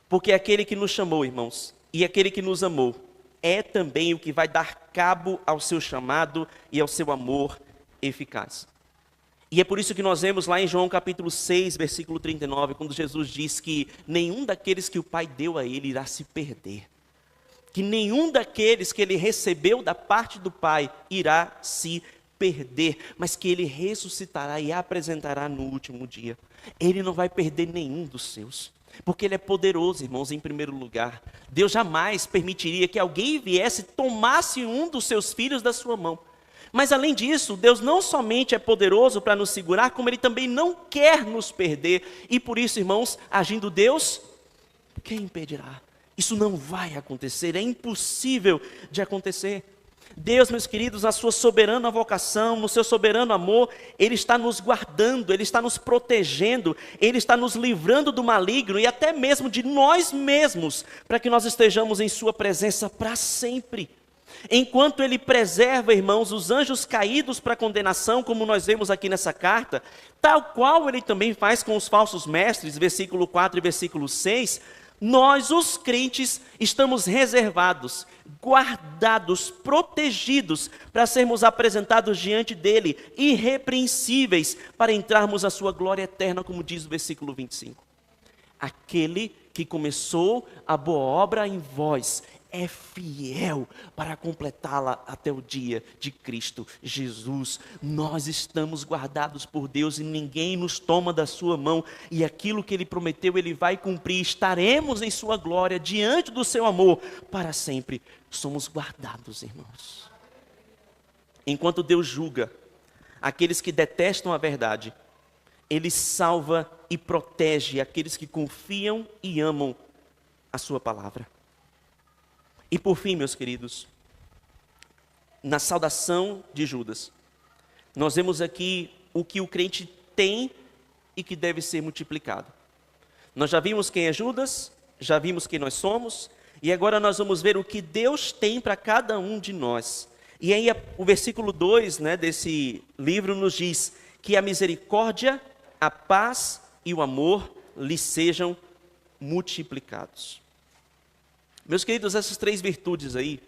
Porque aquele que nos chamou, irmãos, e aquele que nos amou, é também o que vai dar cabo ao seu chamado e ao seu amor eficaz. E é por isso que nós vemos lá em João capítulo 6, versículo 39, quando Jesus diz que nenhum daqueles que o Pai deu a ele irá se perder. Que nenhum daqueles que ele recebeu da parte do Pai irá se perder, mas que ele ressuscitará e apresentará no último dia. Ele não vai perder nenhum dos seus, porque ele é poderoso, irmãos, em primeiro lugar. Deus jamais permitiria que alguém viesse e tomasse um dos seus filhos da sua mão. Mas além disso, Deus não somente é poderoso para nos segurar, como Ele também não quer nos perder. E por isso, irmãos, agindo Deus, quem impedirá? Isso não vai acontecer, é impossível de acontecer. Deus, meus queridos, na sua soberana vocação, no seu soberano amor, Ele está nos guardando, Ele está nos protegendo, Ele está nos livrando do maligno e até mesmo de nós mesmos, para que nós estejamos em sua presença para sempre. Enquanto Ele preserva, irmãos, os anjos caídos para condenação, como nós vemos aqui nessa carta, tal qual Ele também faz com os falsos mestres, versículo 4 e versículo 6, nós, os crentes, estamos reservados, guardados, protegidos, para sermos apresentados diante dEle, irrepreensíveis, para entrarmos na sua glória eterna, como diz o versículo 25. Aquele que começou a boa obra em vós, é fiel para completá-la até o dia de Cristo Jesus. Nós estamos guardados por Deus e ninguém nos toma da sua mão. E aquilo que Ele prometeu, Ele vai cumprir. Estaremos em sua glória, diante do seu amor, para sempre. Somos guardados, irmãos. Enquanto Deus julga aqueles que detestam a verdade, Ele salva e protege aqueles que confiam e amam a sua palavra. E por fim, meus queridos, na saudação de Judas, nós vemos aqui o que o crente tem e que deve ser multiplicado. Nós já vimos quem é Judas, já vimos quem nós somos, e agora nós vamos ver o que Deus tem para cada um de nós. E aí o versículo 2, desse livro nos diz que a misericórdia, a paz e o amor lhe sejam multiplicados. Meus queridos, essas três virtudes aí,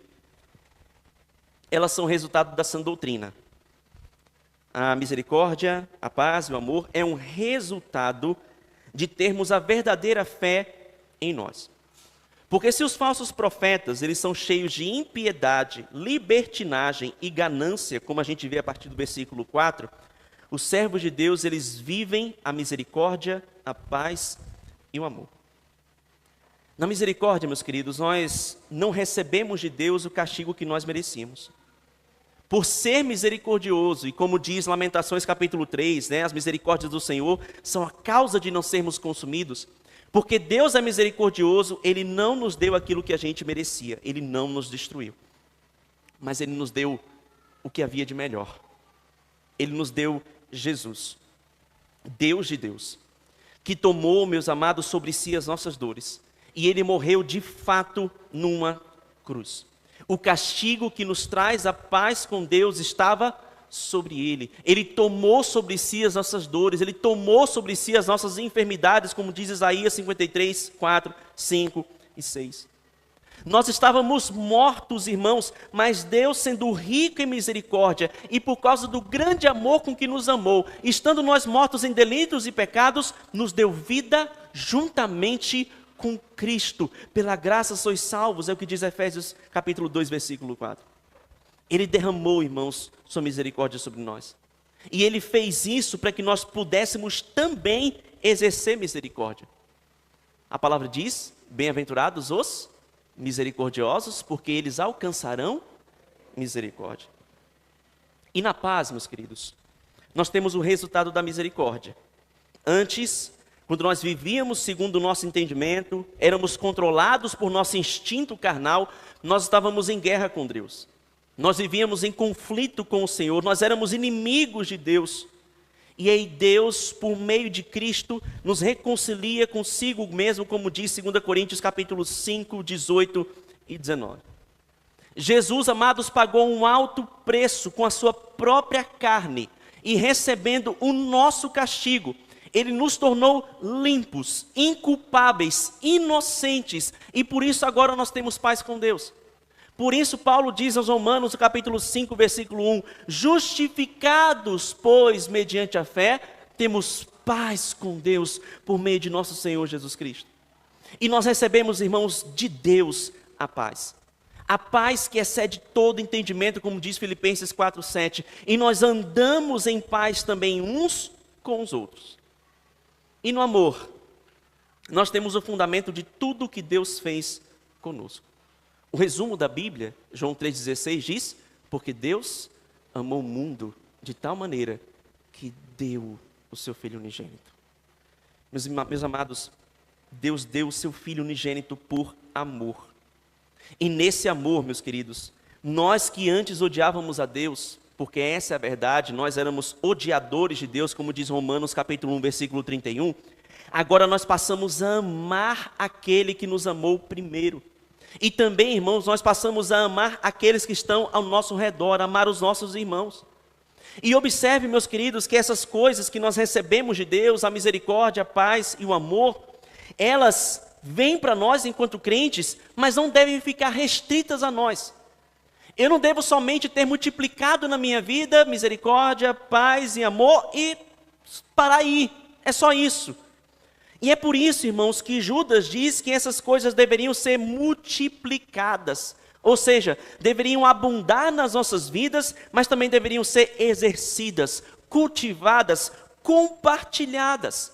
elas são resultado da sã doutrina. A misericórdia, a paz e o amor é um resultado de termos a verdadeira fé em nós. Porque se os falsos profetas, eles são cheios de impiedade, libertinagem e ganância, como a gente vê a partir do versículo 4, os servos de Deus, eles vivem a misericórdia, a paz e o amor. Na misericórdia, meus queridos, nós não recebemos de Deus o castigo que nós merecíamos. Por ser misericordioso, e como diz Lamentações capítulo 3, as misericórdias do Senhor são a causa de não sermos consumidos. Porque Deus é misericordioso, Ele não nos deu aquilo que a gente merecia, Ele não nos destruiu. Mas Ele nos deu o que havia de melhor. Ele nos deu Jesus, Deus de Deus, que tomou, meus amados, sobre si as nossas dores. E Ele morreu de fato numa cruz. O castigo que nos traz a paz com Deus estava sobre Ele. Ele tomou sobre si as nossas dores, Ele tomou sobre si as nossas enfermidades, como diz Isaías 53, 4, 5 e 6. Nós estávamos mortos, irmãos, mas Deus, sendo rico em misericórdia e por causa do grande amor com que nos amou, estando nós mortos em delitos e pecados, nos deu vida juntamente com Cristo. Pela graça sois salvos, é o que diz Efésios capítulo 2, versículo 4. Ele derramou, irmãos, sua misericórdia sobre nós. E Ele fez isso para que nós pudéssemos também exercer misericórdia. A palavra diz, bem-aventurados os misericordiosos, porque eles alcançarão misericórdia. E na paz, meus queridos, nós temos o resultado da misericórdia. Antes, quando nós vivíamos segundo o nosso entendimento, éramos controlados por nosso instinto carnal, nós estávamos em guerra com Deus. Nós vivíamos em conflito com o Senhor, nós éramos inimigos de Deus. E aí Deus, por meio de Cristo, nos reconcilia consigo mesmo, como diz 2 Coríntios capítulo 5, 18 e 19. Jesus, amados, pagou um alto preço com a sua própria carne e recebendo o nosso castigo, Ele nos tornou limpos, inculpáveis, inocentes, e por isso agora nós temos paz com Deus. Por isso Paulo diz aos Romanos, no capítulo 5, versículo 1, justificados, pois, mediante a fé, temos paz com Deus, por meio de nosso Senhor Jesus Cristo. E nós recebemos, irmãos, de Deus a paz. A paz que excede todo entendimento, como diz Filipenses 4, 7. E nós andamos em paz também uns com os outros. E no amor, nós temos o fundamento de tudo o que Deus fez conosco. O resumo da Bíblia, João 3,16 diz, porque Deus amou o mundo de tal maneira que deu o seu Filho unigênito. Meus amados, Deus deu o seu Filho unigênito por amor. E nesse amor, meus queridos, nós que antes odiávamos a Deus, porque essa é a verdade, nós éramos odiadores de Deus, como diz Romanos capítulo 1, versículo 31, agora nós passamos a amar aquele que nos amou primeiro. E também, irmãos, nós passamos a amar aqueles que estão ao nosso redor, amar os nossos irmãos. E observe, meus queridos, que essas coisas que nós recebemos de Deus, a misericórdia, a paz e o amor, elas vêm para nós enquanto crentes, mas não devem ficar restritas a nós. Eu não devo somente ter multiplicado na minha vida misericórdia, paz e amor e parar aí, é só isso. E é por isso, irmãos, que Judas diz que essas coisas deveriam ser multiplicadas. Ou seja, deveriam abundar nas nossas vidas, mas também deveriam ser exercidas, cultivadas, compartilhadas.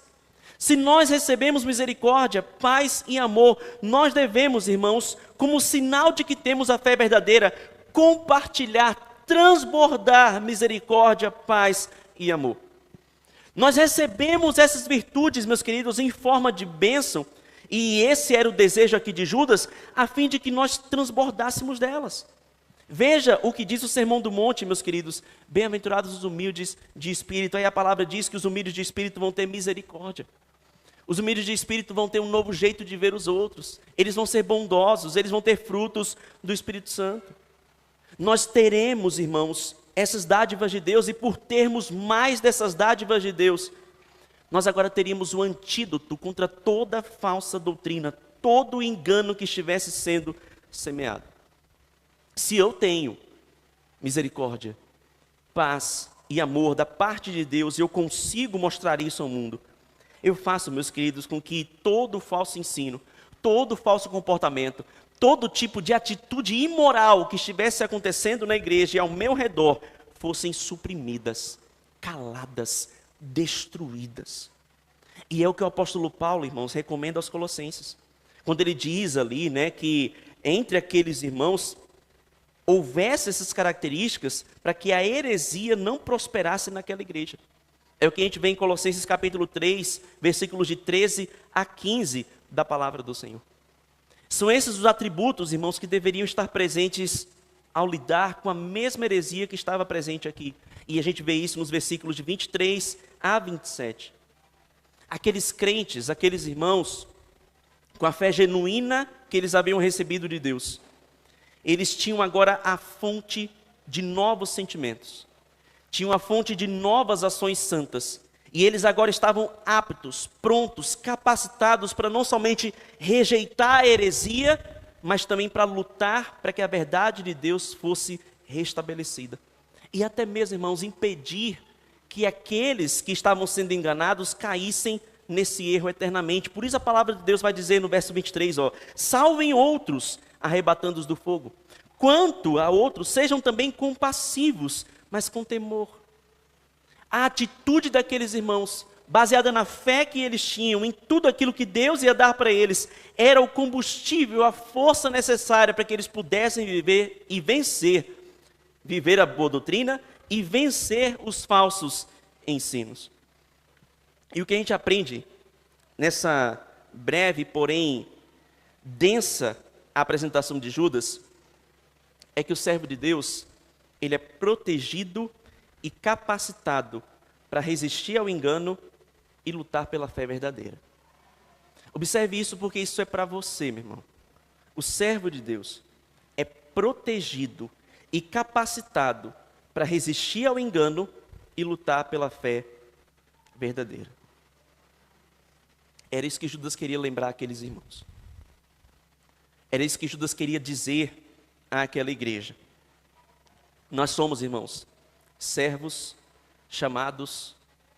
Se nós recebemos misericórdia, paz e amor, nós devemos, irmãos, como sinal de que temos a fé verdadeira, compartilhar, transbordar misericórdia, paz e amor. Nós recebemos essas virtudes, meus queridos, em forma de bênção, e esse era o desejo aqui de Judas, a fim de que nós transbordássemos delas. Veja o que diz o Sermão do Monte, meus queridos, bem-aventurados os humildes de espírito, aí a palavra diz que os humildes de espírito vão ter misericórdia. Os humildes de espírito vão ter um novo jeito de ver os outros, eles vão ser bondosos, eles vão ter frutos do Espírito Santo. Nós teremos, irmãos, essas dádivas de Deus, e por termos mais dessas dádivas de Deus, nós agora teríamos o antídoto contra toda falsa doutrina, todo engano que estivesse sendo semeado. Se eu tenho misericórdia, paz e amor da parte de Deus, e eu consigo mostrar isso ao mundo, eu faço, meus queridos, com que todo falso ensino, todo falso comportamento, todo tipo de atitude imoral que estivesse acontecendo na igreja e ao meu redor, fossem suprimidas, caladas, destruídas. E é o que o apóstolo Paulo, irmãos, recomenda aos Colossenses. quando ele diz ali, né, que entre aqueles irmãos houvesse essas características para que a heresia não prosperasse naquela igreja. É o que a gente vê em Colossenses capítulo 3, versículos de 13 a 15 da palavra do Senhor. São esses os atributos, irmãos, que deveriam estar presentes ao lidar com a mesma heresia que estava presente aqui. E a gente vê isso nos versículos de 23 a 27. Aqueles crentes, aqueles irmãos, com a fé genuína que eles haviam recebido de Deus, eles tinham agora a fonte de novos sentimentos, tinham a fonte de novas ações santas, e eles agora estavam aptos, prontos, capacitados para não somente rejeitar a heresia, mas também para lutar para que a verdade de Deus fosse restabelecida. E até mesmo, irmãos, impedir que aqueles que estavam sendo enganados caíssem nesse erro eternamente. Por isso a palavra de Deus vai dizer no verso 23, salvem outros, arrebatando-os do fogo. Quanto a outros, sejam também compassivos, mas com temor. A atitude daqueles irmãos, baseada na fé que eles tinham, em tudo aquilo que Deus ia dar para eles, era o combustível, a força necessária para que eles pudessem viver e vencer, viver a boa doutrina e vencer os falsos ensinos. E o que a gente aprende nessa breve, porém densa apresentação de Judas, é que o servo de Deus, ele é protegido e capacitado para resistir ao engano e lutar pela fé verdadeira. Observe isso, porque isso é para você, meu irmão. O servo de Deus é protegido e capacitado para resistir ao engano e lutar pela fé verdadeira. Era isso que Judas queria lembrar àqueles irmãos. Era isso que Judas queria dizer àquela igreja. Nós somos, irmãos, servos, chamados,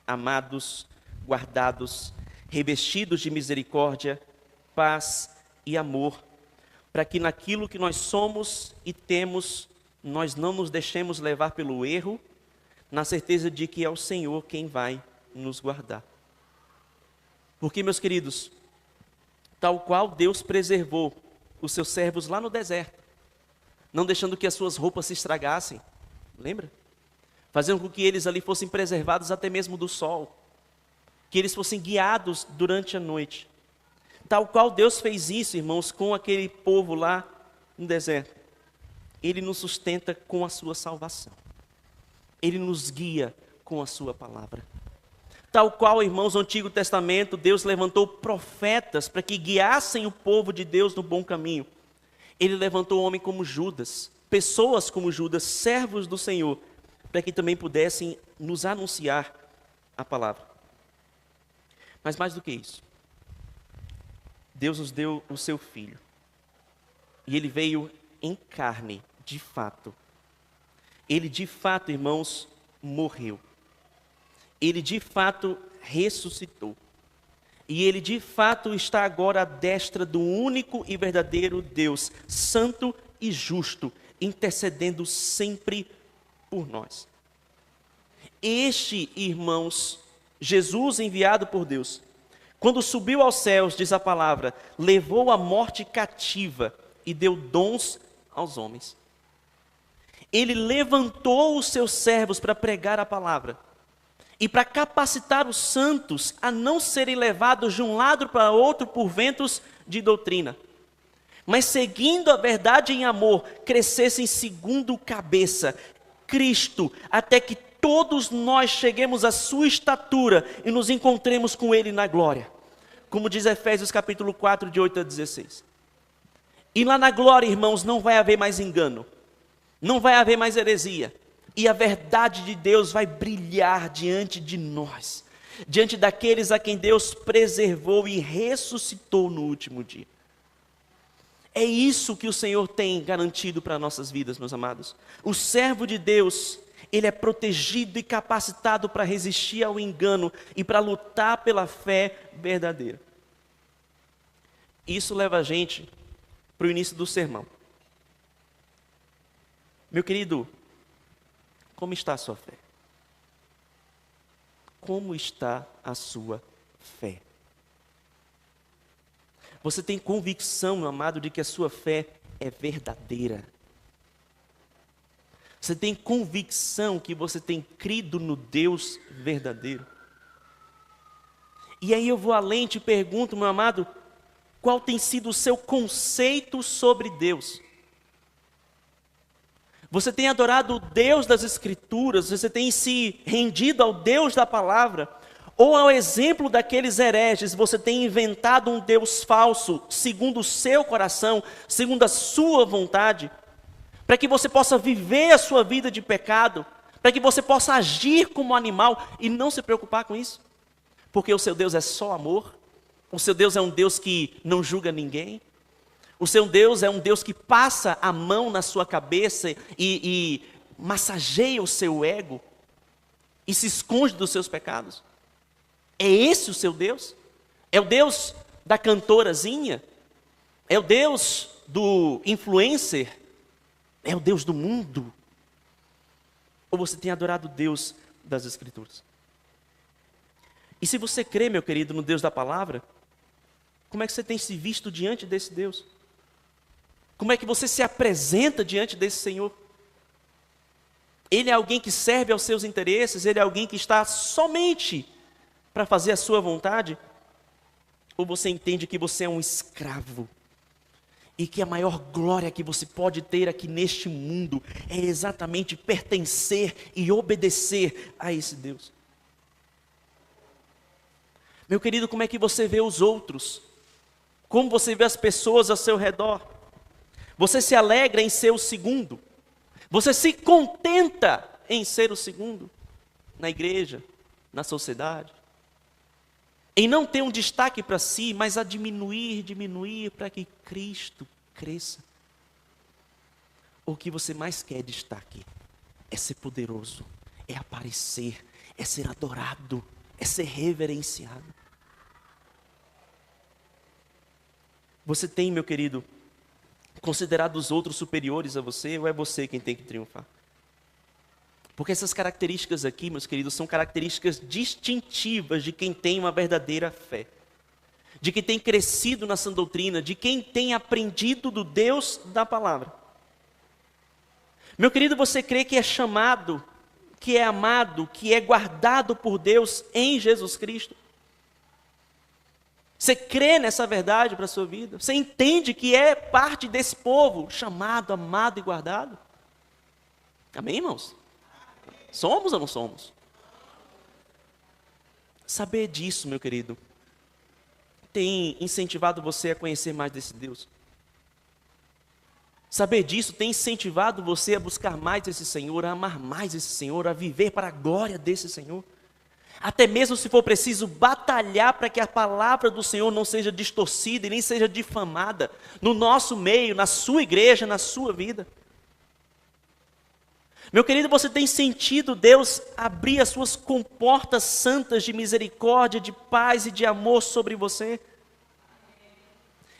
amados, guardados, revestidos de misericórdia, paz e amor, para que naquilo que nós somos e temos, nós não nos deixemos levar pelo erro, na certeza de que é o Senhor quem vai nos guardar. Porque, meus queridos, tal qual Deus preservou os seus servos lá no deserto, não deixando que as suas roupas se estragassem, lembra? Fazendo com que eles ali fossem preservados até mesmo do sol, que eles fossem guiados durante a noite. Tal qual Deus fez isso, irmãos, com aquele povo lá no deserto. Ele nos sustenta com a sua salvação. Ele nos guia com a sua palavra. Tal qual, irmãos, no Antigo Testamento, Deus levantou profetas para que guiassem o povo de Deus no bom caminho. Ele levantou homem como Judas, pessoas como Judas, servos do Senhor, para que também pudessem nos anunciar a palavra. Mas mais do que isso, Deus nos deu o seu Filho. E Ele veio em carne, de fato. Ele de fato, irmãos, morreu. Ele de fato ressuscitou. E Ele de fato está agora à destra do único e verdadeiro Deus, santo e justo, intercedendo sempre por nós. Este, irmãos, Jesus enviado por Deus, quando subiu aos céus, diz a palavra, levou a morte cativa e deu dons aos homens. Ele levantou os seus servos para pregar a palavra e para capacitar os santos a não serem levados de um lado para outro por ventos de doutrina, mas seguindo a verdade em amor, crescessem segundo cabeça, Cristo, até que todos nós cheguemos à sua estatura e nos encontremos com Ele na glória. Como diz Efésios capítulo 4, de 8 a 16. E lá na glória, irmãos, não vai haver mais engano, não vai haver mais heresia. E a verdade de Deus vai brilhar diante de nós, diante daqueles a quem Deus preservou e ressuscitou no último dia. É isso que o Senhor tem garantido para nossas vidas, meus amados. O servo de Deus, ele é protegido e capacitado para resistir ao engano e para lutar pela fé verdadeira. Isso leva a gente para o início do sermão. Meu querido, como está a sua fé? Como está a sua fé? Você tem convicção, meu amado, de que a sua fé é verdadeira. Você tem convicção que você tem crido no Deus verdadeiro. E aí eu vou além e te pergunto, meu amado, qual tem sido o seu conceito sobre Deus? Você tem adorado o Deus das Escrituras? Você tem se rendido ao Deus da palavra? Ou ao exemplo daqueles hereges, você tem inventado um Deus falso, segundo o seu coração, segundo a sua vontade, para que você possa viver a sua vida de pecado, para que você possa agir como animal e não se preocupar com isso? Porque o seu Deus é só amor, o seu Deus é um Deus que não julga ninguém, o seu Deus é um Deus que passa a mão na sua cabeça e massageia o seu ego e se esconde dos seus pecados. É esse o seu Deus? É o Deus da cantorazinha? É o Deus do influencer? É o Deus do mundo? Ou você tem adorado o Deus das Escrituras? E se você crê, meu querido, no Deus da palavra, como é que você tem se visto diante desse Deus? Como é que você se apresenta diante desse Senhor? Ele é alguém que serve aos seus interesses? Ele é alguém que está somente para fazer a sua vontade? Ou você entende que você é um escravo e que a maior glória que você pode ter aqui neste mundo é exatamente pertencer e obedecer a esse Deus? Meu querido, como é que você vê os outros? Como você vê as pessoas ao seu redor? Você se alegra em ser o segundo? Você se contenta em ser o segundo? Na igreja, na sociedade? Em não ter um destaque para si, mas a diminuir para que Cristo cresça? O que você mais quer destaque é ser poderoso, é aparecer, é ser adorado, é ser reverenciado. Você tem, meu querido, considerado os outros superiores a você, ou é você quem tem que triunfar? Porque essas características aqui, meus queridos, são características distintivas de quem tem uma verdadeira fé, de quem tem crescido na sã doutrina, de quem tem aprendido do Deus da palavra. Meu querido, você crê que é chamado, que é amado, que é guardado por Deus em Jesus Cristo? Você crê nessa verdade para a sua vida? Você entende que é parte desse povo chamado, amado e guardado? Amém, irmãos? Somos ou não somos? Saber disso, meu querido, tem incentivado você a conhecer mais desse Deus? Saber disso tem incentivado você a buscar mais esse Senhor, a amar mais esse Senhor, a viver para a glória desse Senhor? Até mesmo se for preciso batalhar para que a palavra do Senhor não seja distorcida e nem seja difamada no nosso meio, na sua igreja, na sua vida. Meu querido, você tem sentido Deus abrir as suas comportas santas de misericórdia, de paz e de amor sobre você?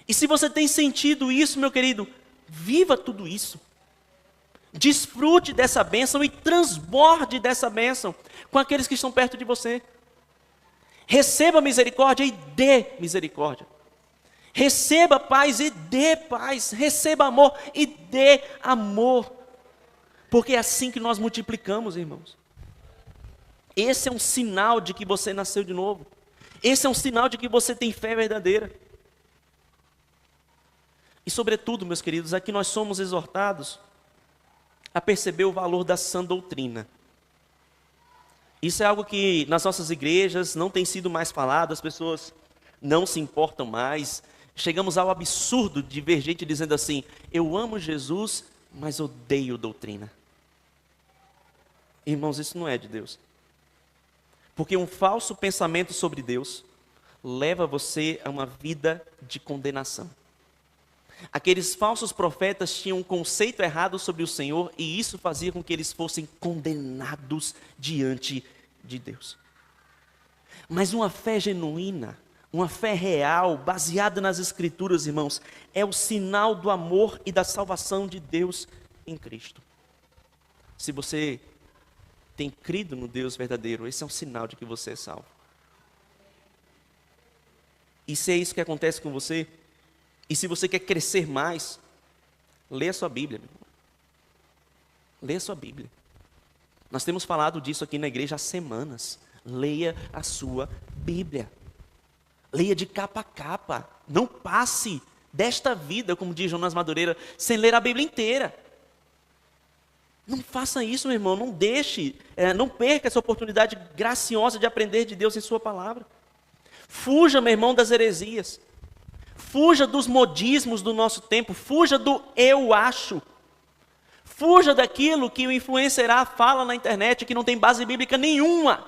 E se você tem sentido isso, meu querido, viva tudo isso. Desfrute dessa bênção e transborde dessa bênção com aqueles que estão perto de você. Receba misericórdia e dê misericórdia. Receba paz e dê paz. Receba amor e dê amor. Porque é assim que nós multiplicamos, irmãos. Esse é um sinal de que você nasceu de novo. Esse é um sinal de que você tem fé verdadeira. E sobretudo, meus queridos, aqui nós somos exortados a perceber o valor da sã doutrina. Isso é algo que nas nossas igrejas não tem sido mais falado, as pessoas não se importam mais. Chegamos ao absurdo de ver gente dizendo assim: eu amo Jesus, mas odeio doutrina. Irmãos, isso não é de Deus. Porque um falso pensamento sobre Deus leva você a uma vida de condenação. Aqueles falsos profetas tinham um conceito errado sobre o Senhor e isso fazia com que eles fossem condenados diante de Deus. Mas uma fé genuína, uma fé real, baseada nas Escrituras, irmãos, é o sinal do amor e da salvação de Deus em Cristo. Se você tem crido no Deus verdadeiro, esse é um sinal de que você é salvo. E se é isso que acontece com você, E se você quer crescer mais, leia a sua Bíblia, meu irmão. Leia a sua Bíblia. Nós temos falado disso aqui na igreja há semanas. Leia a sua Bíblia. Leia de capa a capa. Não passe desta vida, como diz Jonas Madureira, sem ler a Bíblia inteira. Não faça isso, meu irmão. Não deixe, não perca essa oportunidade graciosa de aprender de Deus em sua palavra. Fuja, meu irmão, das heresias. Fuja dos modismos do nosso tempo. Fuja do eu acho. Fuja daquilo que o influencer fala na internet que não tem base bíblica nenhuma.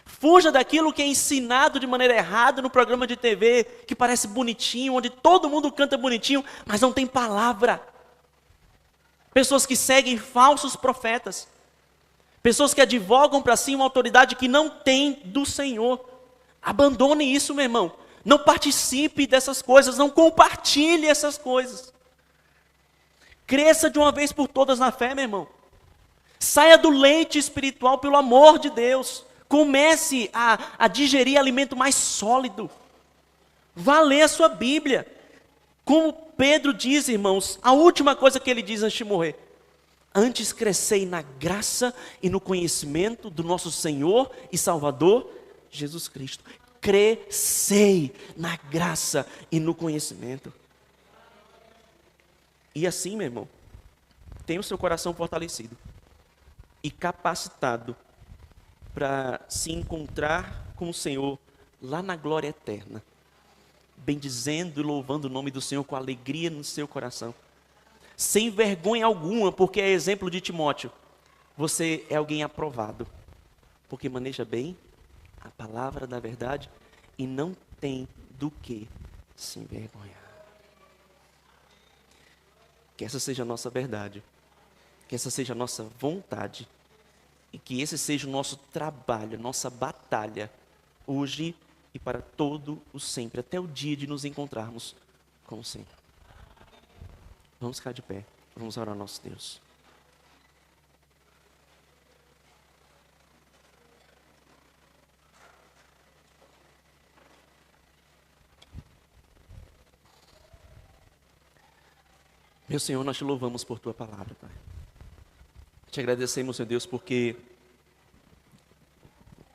Fuja daquilo que é ensinado de maneira errada no programa de TV, que parece bonitinho, onde todo mundo canta bonitinho, mas não tem palavra. Pessoas que seguem falsos profetas. Pessoas que advogam para si uma autoridade que não tem do Senhor. Abandone isso, meu irmão. Não participe dessas coisas, não compartilhe essas coisas. Cresça de uma vez por todas na fé, meu irmão. Saia do leite espiritual, pelo amor de Deus. Comece a digerir alimento mais sólido. Vá ler a sua Bíblia. Como Pedro diz, irmãos, a última coisa que ele diz antes de morrer: antes crescei na graça e no conhecimento do nosso Senhor e Salvador, Jesus Cristo. Crescei na graça e no conhecimento. E assim, meu irmão, tenha o seu coração fortalecido e capacitado para se encontrar com o Senhor lá na glória eterna, bendizendo e louvando o nome do Senhor com alegria no seu coração, sem vergonha alguma, porque é exemplo de Timóteo. Você é alguém aprovado, porque maneja bem a palavra da verdade e não tem do que se envergonhar. Que essa seja a nossa verdade, que essa seja a nossa vontade, e que esse seja o nosso trabalho, nossa batalha, hoje e para todo o sempre, até o dia de nos encontrarmos com o Senhor. Vamos ficar de pé, vamos orar ao nosso Deus. Meu Senhor, nós te louvamos por tua palavra, Pai. Te agradecemos, meu Deus, porque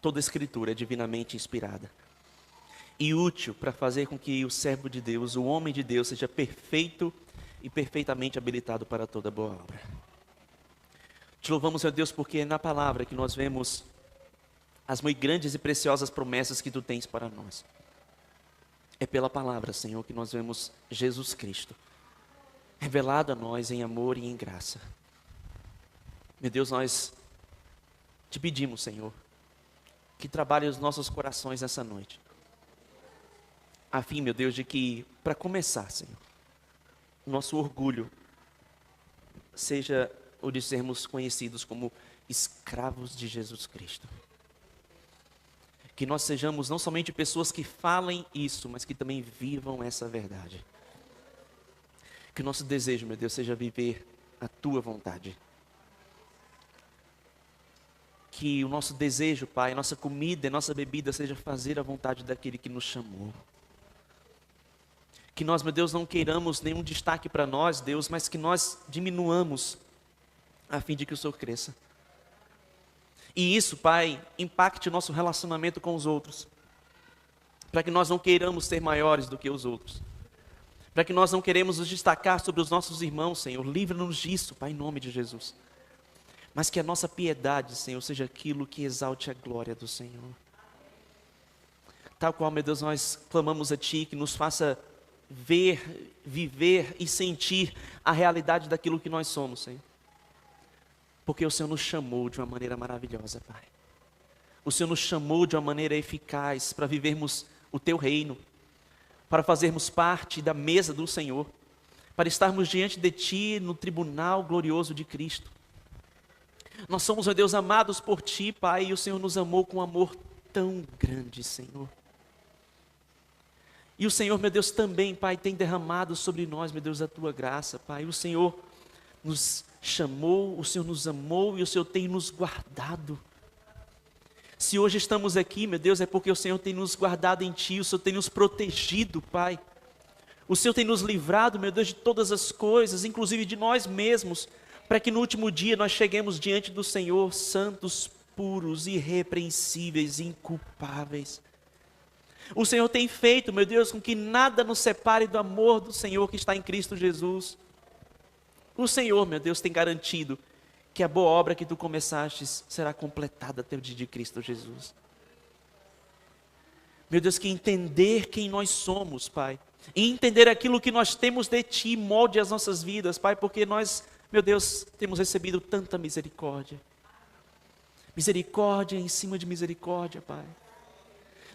toda a Escritura é divinamente inspirada e útil para fazer com que o servo de Deus, o homem de Deus, seja perfeito e perfeitamente habilitado para toda boa obra. Te louvamos, meu Deus, porque é na palavra que nós vemos as muito grandes e preciosas promessas que tu tens para nós. É pela palavra, Senhor, que nós vemos Jesus Cristo revelado a nós em amor e em graça. Meu Deus, nós te pedimos, Senhor, que trabalhe os nossos corações nessa noite, a fim, meu Deus, de que, para começar, Senhor, nosso orgulho seja o de sermos conhecidos como escravos de Jesus Cristo. Que nós sejamos não somente pessoas que falem isso, mas que também vivam essa verdade. Que o nosso desejo, meu Deus, seja viver a tua vontade. Que o nosso desejo, Pai, nossa comida e nossa bebida seja fazer a vontade daquele que nos chamou. Que nós, meu Deus, não queiramos nenhum destaque para nós, Deus, mas que nós diminuamos a fim de que o Senhor cresça. E isso, Pai, impacte o nosso relacionamento com os outros. Para que nós não queiramos ser maiores do que os outros. Para que nós não queremos nos destacar sobre os nossos irmãos, Senhor. Livra-nos disso, Pai, em nome de Jesus. Mas que a nossa piedade, Senhor, seja aquilo que exalte a glória do Senhor. Tal qual, meu Deus, nós clamamos a Ti, que nos faça ver, viver e sentir a realidade daquilo que nós somos, Senhor. Porque o Senhor nos chamou de uma maneira maravilhosa, Pai. O Senhor nos chamou de uma maneira eficaz para vivermos o Teu reino, para fazermos parte da mesa do Senhor, para estarmos diante de Ti no tribunal glorioso de Cristo. Nós somos, meu Deus, amados por Ti, Pai, e o Senhor nos amou com um amor tão grande, Senhor. E o Senhor, meu Deus, também, Pai, tem derramado sobre nós, meu Deus, a Tua graça, Pai. O Senhor nos chamou, o Senhor nos amou e o Senhor tem nos guardado. Se hoje estamos aqui, meu Deus, é porque o Senhor tem nos guardado em Ti, o Senhor tem nos protegido, Pai. O Senhor tem nos livrado, meu Deus, de todas as coisas, inclusive de nós mesmos, para que no último dia nós cheguemos diante do Senhor santos, puros, irrepreensíveis, inculpáveis. O Senhor tem feito, meu Deus, com que nada nos separe do amor do Senhor que está em Cristo Jesus. O Senhor, meu Deus, tem garantido que a boa obra que tu começastes será completada até o dia de Cristo Jesus. Meu Deus, que entender quem nós somos, Pai, e entender aquilo que nós temos de Ti, molde as nossas vidas, Pai, porque nós, meu Deus, temos recebido tanta misericórdia. Misericórdia em cima de misericórdia, Pai.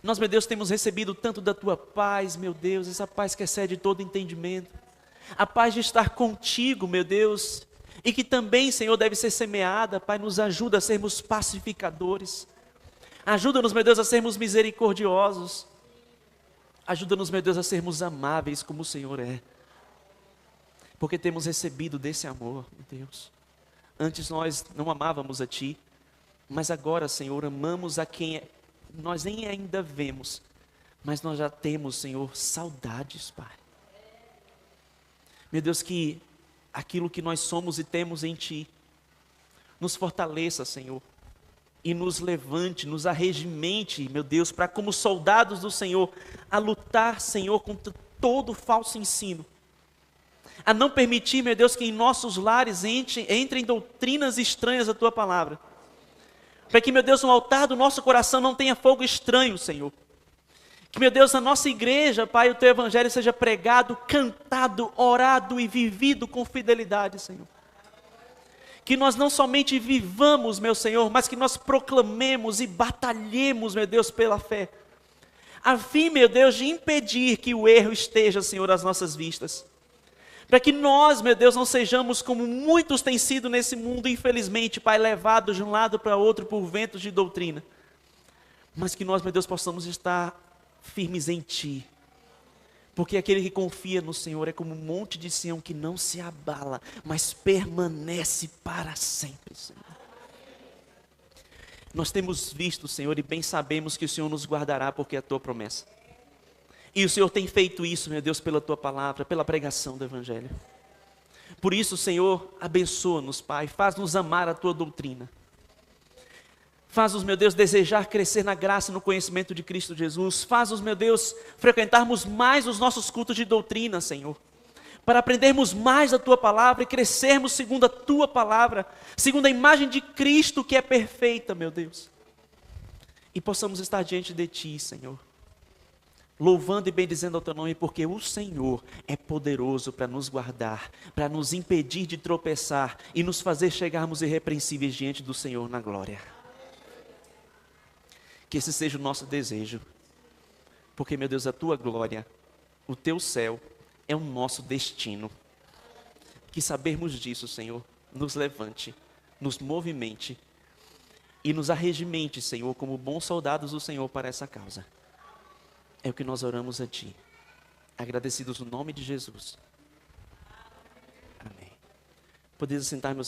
Nós, meu Deus, temos recebido tanto da Tua paz, meu Deus, essa paz que excede todo entendimento. A paz de estar contigo, meu Deus, e que também, Senhor, deve ser semeada, Pai, nos ajuda a sermos pacificadores. Ajuda-nos, meu Deus, a sermos misericordiosos. Ajuda-nos, meu Deus, a sermos amáveis como o Senhor é. Porque temos recebido desse amor, meu Deus. Antes nós não amávamos a Ti, mas agora, Senhor, amamos a quem nós nem ainda vemos, mas nós já temos, Senhor, saudades, Pai. Meu Deus, que aquilo que nós somos e temos em Ti, nos fortaleça, Senhor, e nos levante, nos arregimente, meu Deus, para como soldados do Senhor, a lutar, Senhor, contra todo falso ensino, a não permitir, meu Deus, que em nossos lares entrem doutrinas estranhas à Tua palavra, para que, meu Deus, no altar do nosso coração não tenha fogo estranho, Senhor. Que, meu Deus, na nossa igreja, Pai, o Teu Evangelho seja pregado, cantado, orado e vivido com fidelidade, Senhor. Que nós não somente vivamos, meu Senhor, mas que nós proclamemos e batalhemos, meu Deus, pela fé. A fim, meu Deus, de impedir que o erro esteja, Senhor, às nossas vistas. Para que nós, meu Deus, não sejamos como muitos têm sido nesse mundo, infelizmente, Pai, levados de um lado para outro por ventos de doutrina. Mas que nós, meu Deus, possamos estar firmes em Ti. Porque aquele que confia no Senhor é como um monte de Sião que não se abala, mas permanece para sempre, Senhor. Nós temos visto, Senhor, e bem sabemos que o Senhor nos guardará porque é a Tua promessa. E o Senhor tem feito isso, meu Deus, pela Tua palavra, pela pregação do Evangelho. Por isso, Senhor, abençoa-nos, Pai, faz-nos amar a Tua doutrina. Faz-nos, meu Deus, desejar crescer na graça e no conhecimento de Cristo Jesus. Faz-nos, meu Deus, frequentarmos mais os nossos cultos de doutrina, Senhor. Para aprendermos mais da Tua palavra e crescermos segundo a Tua palavra, segundo a imagem de Cristo que é perfeita, meu Deus. E possamos estar diante de Ti, Senhor, louvando e bendizendo ao Teu nome, porque o Senhor é poderoso para nos guardar, para nos impedir de tropeçar e nos fazer chegarmos irrepreensíveis diante do Senhor na glória. Que esse seja o nosso desejo, porque, meu Deus, a Tua glória, o Teu céu, é o nosso destino. Que sabermos disso, Senhor, nos levante, nos movimente e nos arregimente, Senhor, como bons soldados do Senhor para essa causa. É o que nós oramos a Ti, agradecidos no nome de Jesus. Amém. Podeis assentar, meus